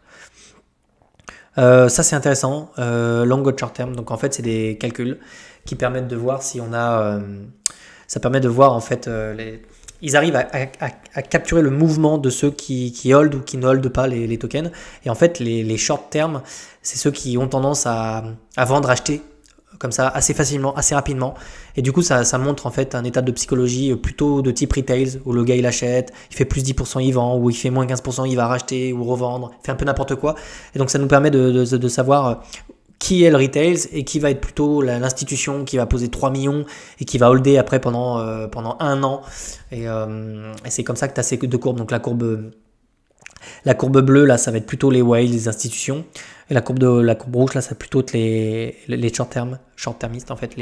Ça c'est intéressant. Long ou short term. Donc en fait c'est des calculs qui permettent de voir si on a. Ça permet de voir en fait ils arrivent à capturer le mouvement de ceux qui hold ou qui ne hold pas les tokens. Et en fait les short term, c'est ceux qui ont tendance à vendre, acheter comme ça assez facilement, assez rapidement. Et du coup ça montre en fait un état de psychologie plutôt de type retails où le gars il achète, il fait plus 10% il vend, ou il fait moins 15% il va racheter ou revendre, il fait un peu n'importe quoi. Et donc ça nous permet de savoir qui est le retails et qui va être plutôt l'institution qui va poser 3 millions et qui va holder après pendant un an. Et c'est comme ça que tu as ces deux courbes. Donc la courbe bleue là ça va être plutôt les whales, les institutions. Et la courbe rouge là ça va plutôt être les short-termistes en fait.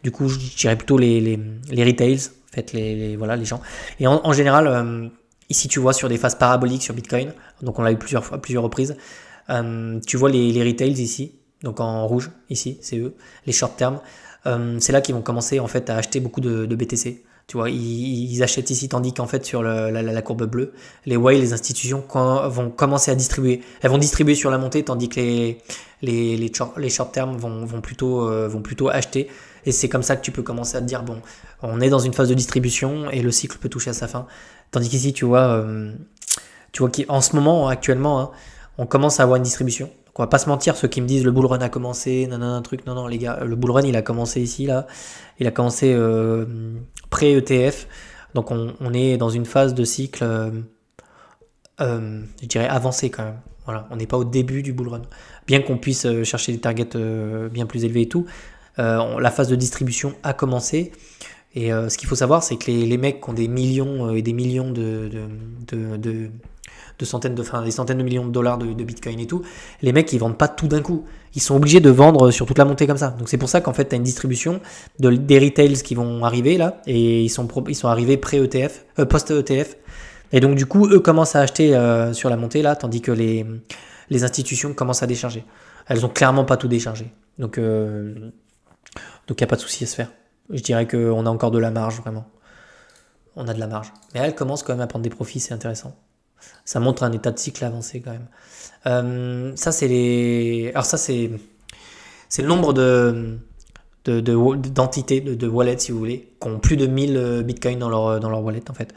Du coup je dirais plutôt les retails en fait, voilà les gens. Et en général ici tu vois sur des phases paraboliques sur Bitcoin, donc on l'a eu plusieurs fois, plusieurs reprises, tu vois les retails ici. Donc en rouge, ici, c'est eux, les short term. C'est là qu'ils vont commencer en fait à acheter beaucoup de BTC. Tu vois, ils achètent ici, tandis qu'en fait sur la courbe bleue, les whales, les institutions vont commencer à distribuer. Elles vont distribuer sur la montée, tandis que les short term vont plutôt acheter. Et c'est comme ça que tu peux commencer à te dire, bon, on est dans une phase de distribution et le cycle peut toucher à sa fin. Tandis qu'ici, tu vois qu'en ce moment, actuellement, hein, on commence à avoir une distribution. On va pas se mentir, ceux qui me disent le bull run a commencé, un truc, non les gars, le bull run il a commencé ici là, il a commencé pré-ETF, donc on est dans une phase de cycle, je dirais avancée quand même. Voilà, on n'est pas au début du bull run, bien qu'on puisse chercher des targets bien plus élevés et tout. La phase de distribution a commencé. Et ce qu'il faut savoir, c'est que les mecs qui ont des millions et des millions des centaines de millions de dollars de Bitcoin et tout, les mecs ils vendent pas tout d'un coup, ils sont obligés de vendre sur toute la montée comme ça. Donc c'est pour ça qu'en fait tu as une distribution des retails qui vont arriver là, et ils sont arrivés pré-ETF, post-ETF, et donc du coup eux commencent à acheter sur la montée là, tandis que les institutions commencent à décharger. Elles ont clairement pas tout déchargé, donc il n'y a pas de souci à se faire. Je dirais qu'on a encore de la marge, vraiment. On a de la marge. Mais elle commence quand même à prendre des profits, c'est intéressant. Ça montre un état de cycle avancé quand même. Ça, c'est le nombre d'entités, de wallets, si vous voulez, qui ont plus de 1000 bitcoins dans leur wallet, en fait.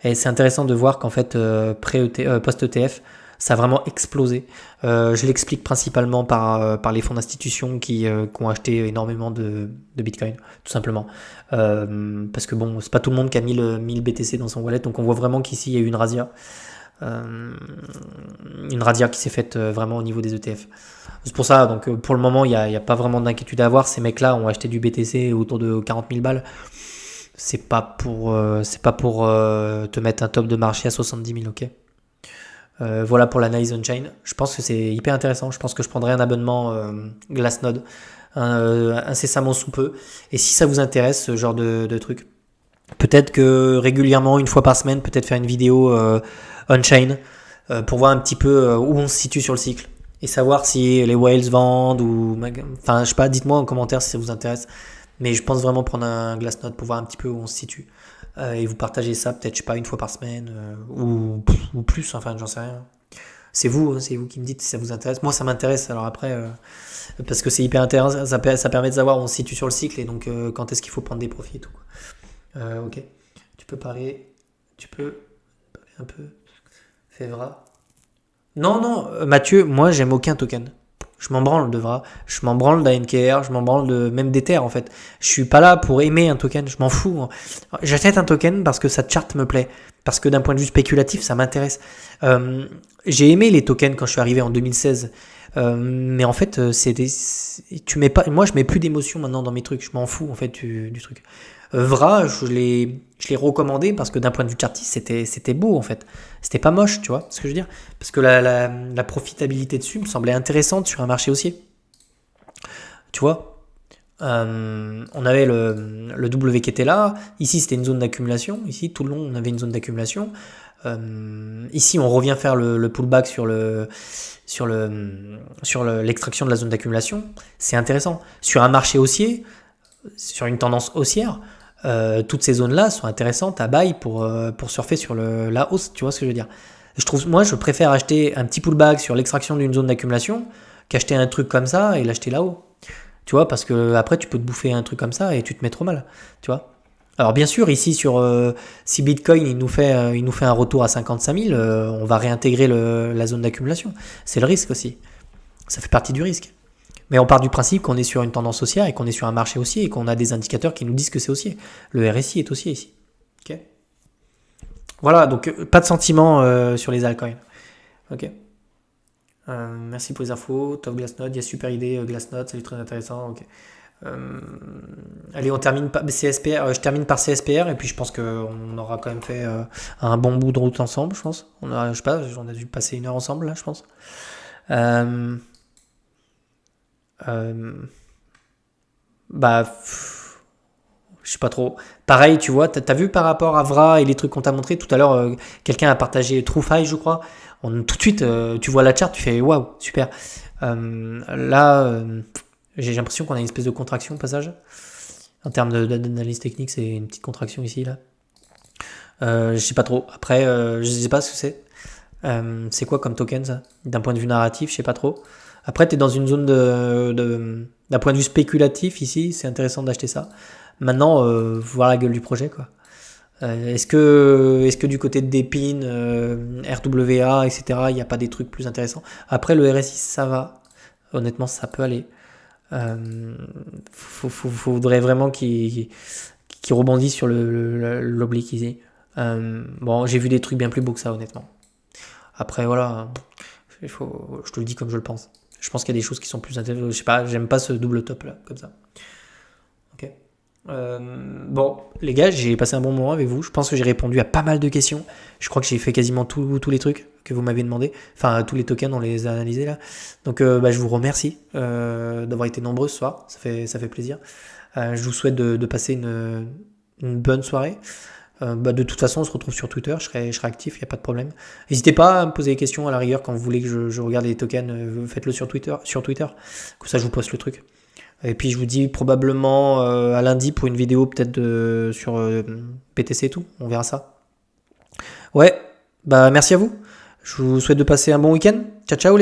Et c'est intéressant de voir qu'en fait, post-ETF, Ça a vraiment explosé. Je l'explique principalement par les fonds d'institutions qui ont acheté énormément de Bitcoin, tout simplement. Parce que bon, c'est pas tout le monde qui a 1000 BTC dans son wallet, donc on voit vraiment qu'ici il y a eu une razzia. Une razzia qui s'est faite vraiment au niveau des ETF. C'est pour ça, donc pour le moment, il n'y a pas vraiment d'inquiétude à avoir. Ces mecs-là ont acheté du BTC autour de 40 000 balles. C'est pas pour te mettre un top de marché à 70 000, ok. Voilà pour l'analyse on-chain. Je pense que c'est hyper intéressant. Je pense que je prendrai un abonnement Glassnode incessamment sous peu. Et si ça vous intéresse, ce genre de truc, peut-être que régulièrement, une fois par semaine, peut-être faire une vidéo on-chain pour voir un petit peu où on se situe sur le cycle et savoir si les whales vendent ou... Enfin, je sais pas, dites-moi en commentaire si ça vous intéresse. Mais je pense vraiment prendre un Glassnode pour voir un petit peu où on se situe. Et vous partagez ça peut-être, je sais pas, une fois par semaine ou plus, enfin, j'en sais rien. C'est vous qui me dites si ça vous intéresse. Moi, ça m'intéresse. Alors après, parce que c'est hyper intéressant, ça permet de savoir où on se situe sur le cycle et donc quand est-ce qu'il faut prendre des profits et tout, quoi. Ok. Tu peux parler un peu. Fevra. Non, Mathieu, moi, j'aime aucun token. Je m'en branle de Vra, je m'en branle d'ANKR, je m'en branle de même d'Ether en fait. Je suis pas là pour aimer un token, je m'en fous. J'achète un token parce que sa charte me plaît, parce que d'un point de vue spéculatif, ça m'intéresse. J'ai aimé les tokens quand je suis arrivé en 2016, mais en fait, tu mets pas, moi je mets plus d'émotion maintenant dans mes trucs, je m'en fous en fait du truc. Vra, je l'ai recommandé parce que d'un point de vue chartiste, c'était beau en fait. C'était pas moche, tu vois ce que je veux dire? Parce que la profitabilité dessus me semblait intéressante sur un marché haussier. Tu vois? On avait le W qui était là. Ici, c'était une zone d'accumulation. Ici, tout le long, on avait une zone d'accumulation. Ici, on revient faire le pullback sur l'extraction de la zone d'accumulation. C'est intéressant. Sur un marché haussier, sur une tendance haussière, toutes ces zones-là sont intéressantes à buy pour surfer sur la hausse, tu vois ce que je veux dire. Moi, je préfère acheter un petit pullback sur l'extraction d'une zone d'accumulation qu'acheter un truc comme ça et l'acheter là-haut. Tu vois, parce que après, tu peux te bouffer un truc comme ça et tu te mets trop mal, tu vois. Alors bien sûr, ici, si Bitcoin il nous fait un retour à 55 000, on va réintégrer la zone d'accumulation. C'est le risque aussi. Ça fait partie du risque. Mais on part du principe qu'on est sur une tendance haussière et qu'on est sur un marché haussier et qu'on a des indicateurs qui nous disent que c'est haussier. Le RSI est haussier ici. Ok. Voilà, donc pas de sentiment sur les altcoins. Ok. Merci pour les infos. Top Glassnode, il y a super idée Glassnode, c'est très intéressant. Ok. Allez, on termine par CSPR. Je termine par CSPR et puis je pense qu'on aura quand même fait un bon bout de route ensemble, je pense. Je sais pas, on a dû passer 1 heure ensemble là, je pense. Bah, je sais pas trop. Pareil, tu vois, t'as vu par rapport à Vra et les trucs qu'on t'a montré tout à l'heure, quelqu'un a partagé TrueFi, je crois. Tout de suite, tu vois la charte, tu fais waouh, super. Là, j'ai l'impression qu'on a une espèce de contraction au passage. En termes d'analyse technique, c'est une petite contraction ici, là. Je sais pas trop. Après, je sais pas ce que c'est. C'est quoi comme token ça? D'un point de vue narratif, je sais pas trop. Après, tu es dans une zone d'un point de vue spéculatif ici, c'est intéressant d'acheter ça. Maintenant, voir la gueule du projet, quoi. Est-ce que du côté de Depin, RWA, etc., il n'y a pas des trucs plus intéressants? Après, le RSI, ça va. Honnêtement, ça peut aller. Faudrait vraiment qu'il rebondisse sur l'oblique ici. Bon, j'ai vu des trucs bien plus beaux que ça, honnêtement. Après, voilà, je te le dis comme je le pense. Je pense qu'il y a des choses qui sont plus intéressantes. Je sais pas, j'aime pas ce double top là, comme ça. Ok. Bon, les gars, j'ai passé un bon moment avec vous. Je pense que j'ai répondu à pas mal de questions. Je crois que j'ai fait quasiment tous les trucs que vous m'avez demandé. Enfin, tous les tokens, on les a analysés là. Donc, je vous remercie d'avoir été nombreux ce soir. Ça fait plaisir. Je vous souhaite de passer une bonne soirée. De toute façon, on se retrouve sur Twitter, je serai actif, il n'y a pas de problème. N'hésitez pas à me poser des questions à la rigueur quand vous voulez que je regarde les tokens, faites-le sur Twitter, comme ça je vous poste le truc. Et puis je vous dis probablement à lundi pour une vidéo peut-être sur PTC et tout, on verra ça. Ouais, merci à vous, je vous souhaite de passer un bon week-end, ciao ciao les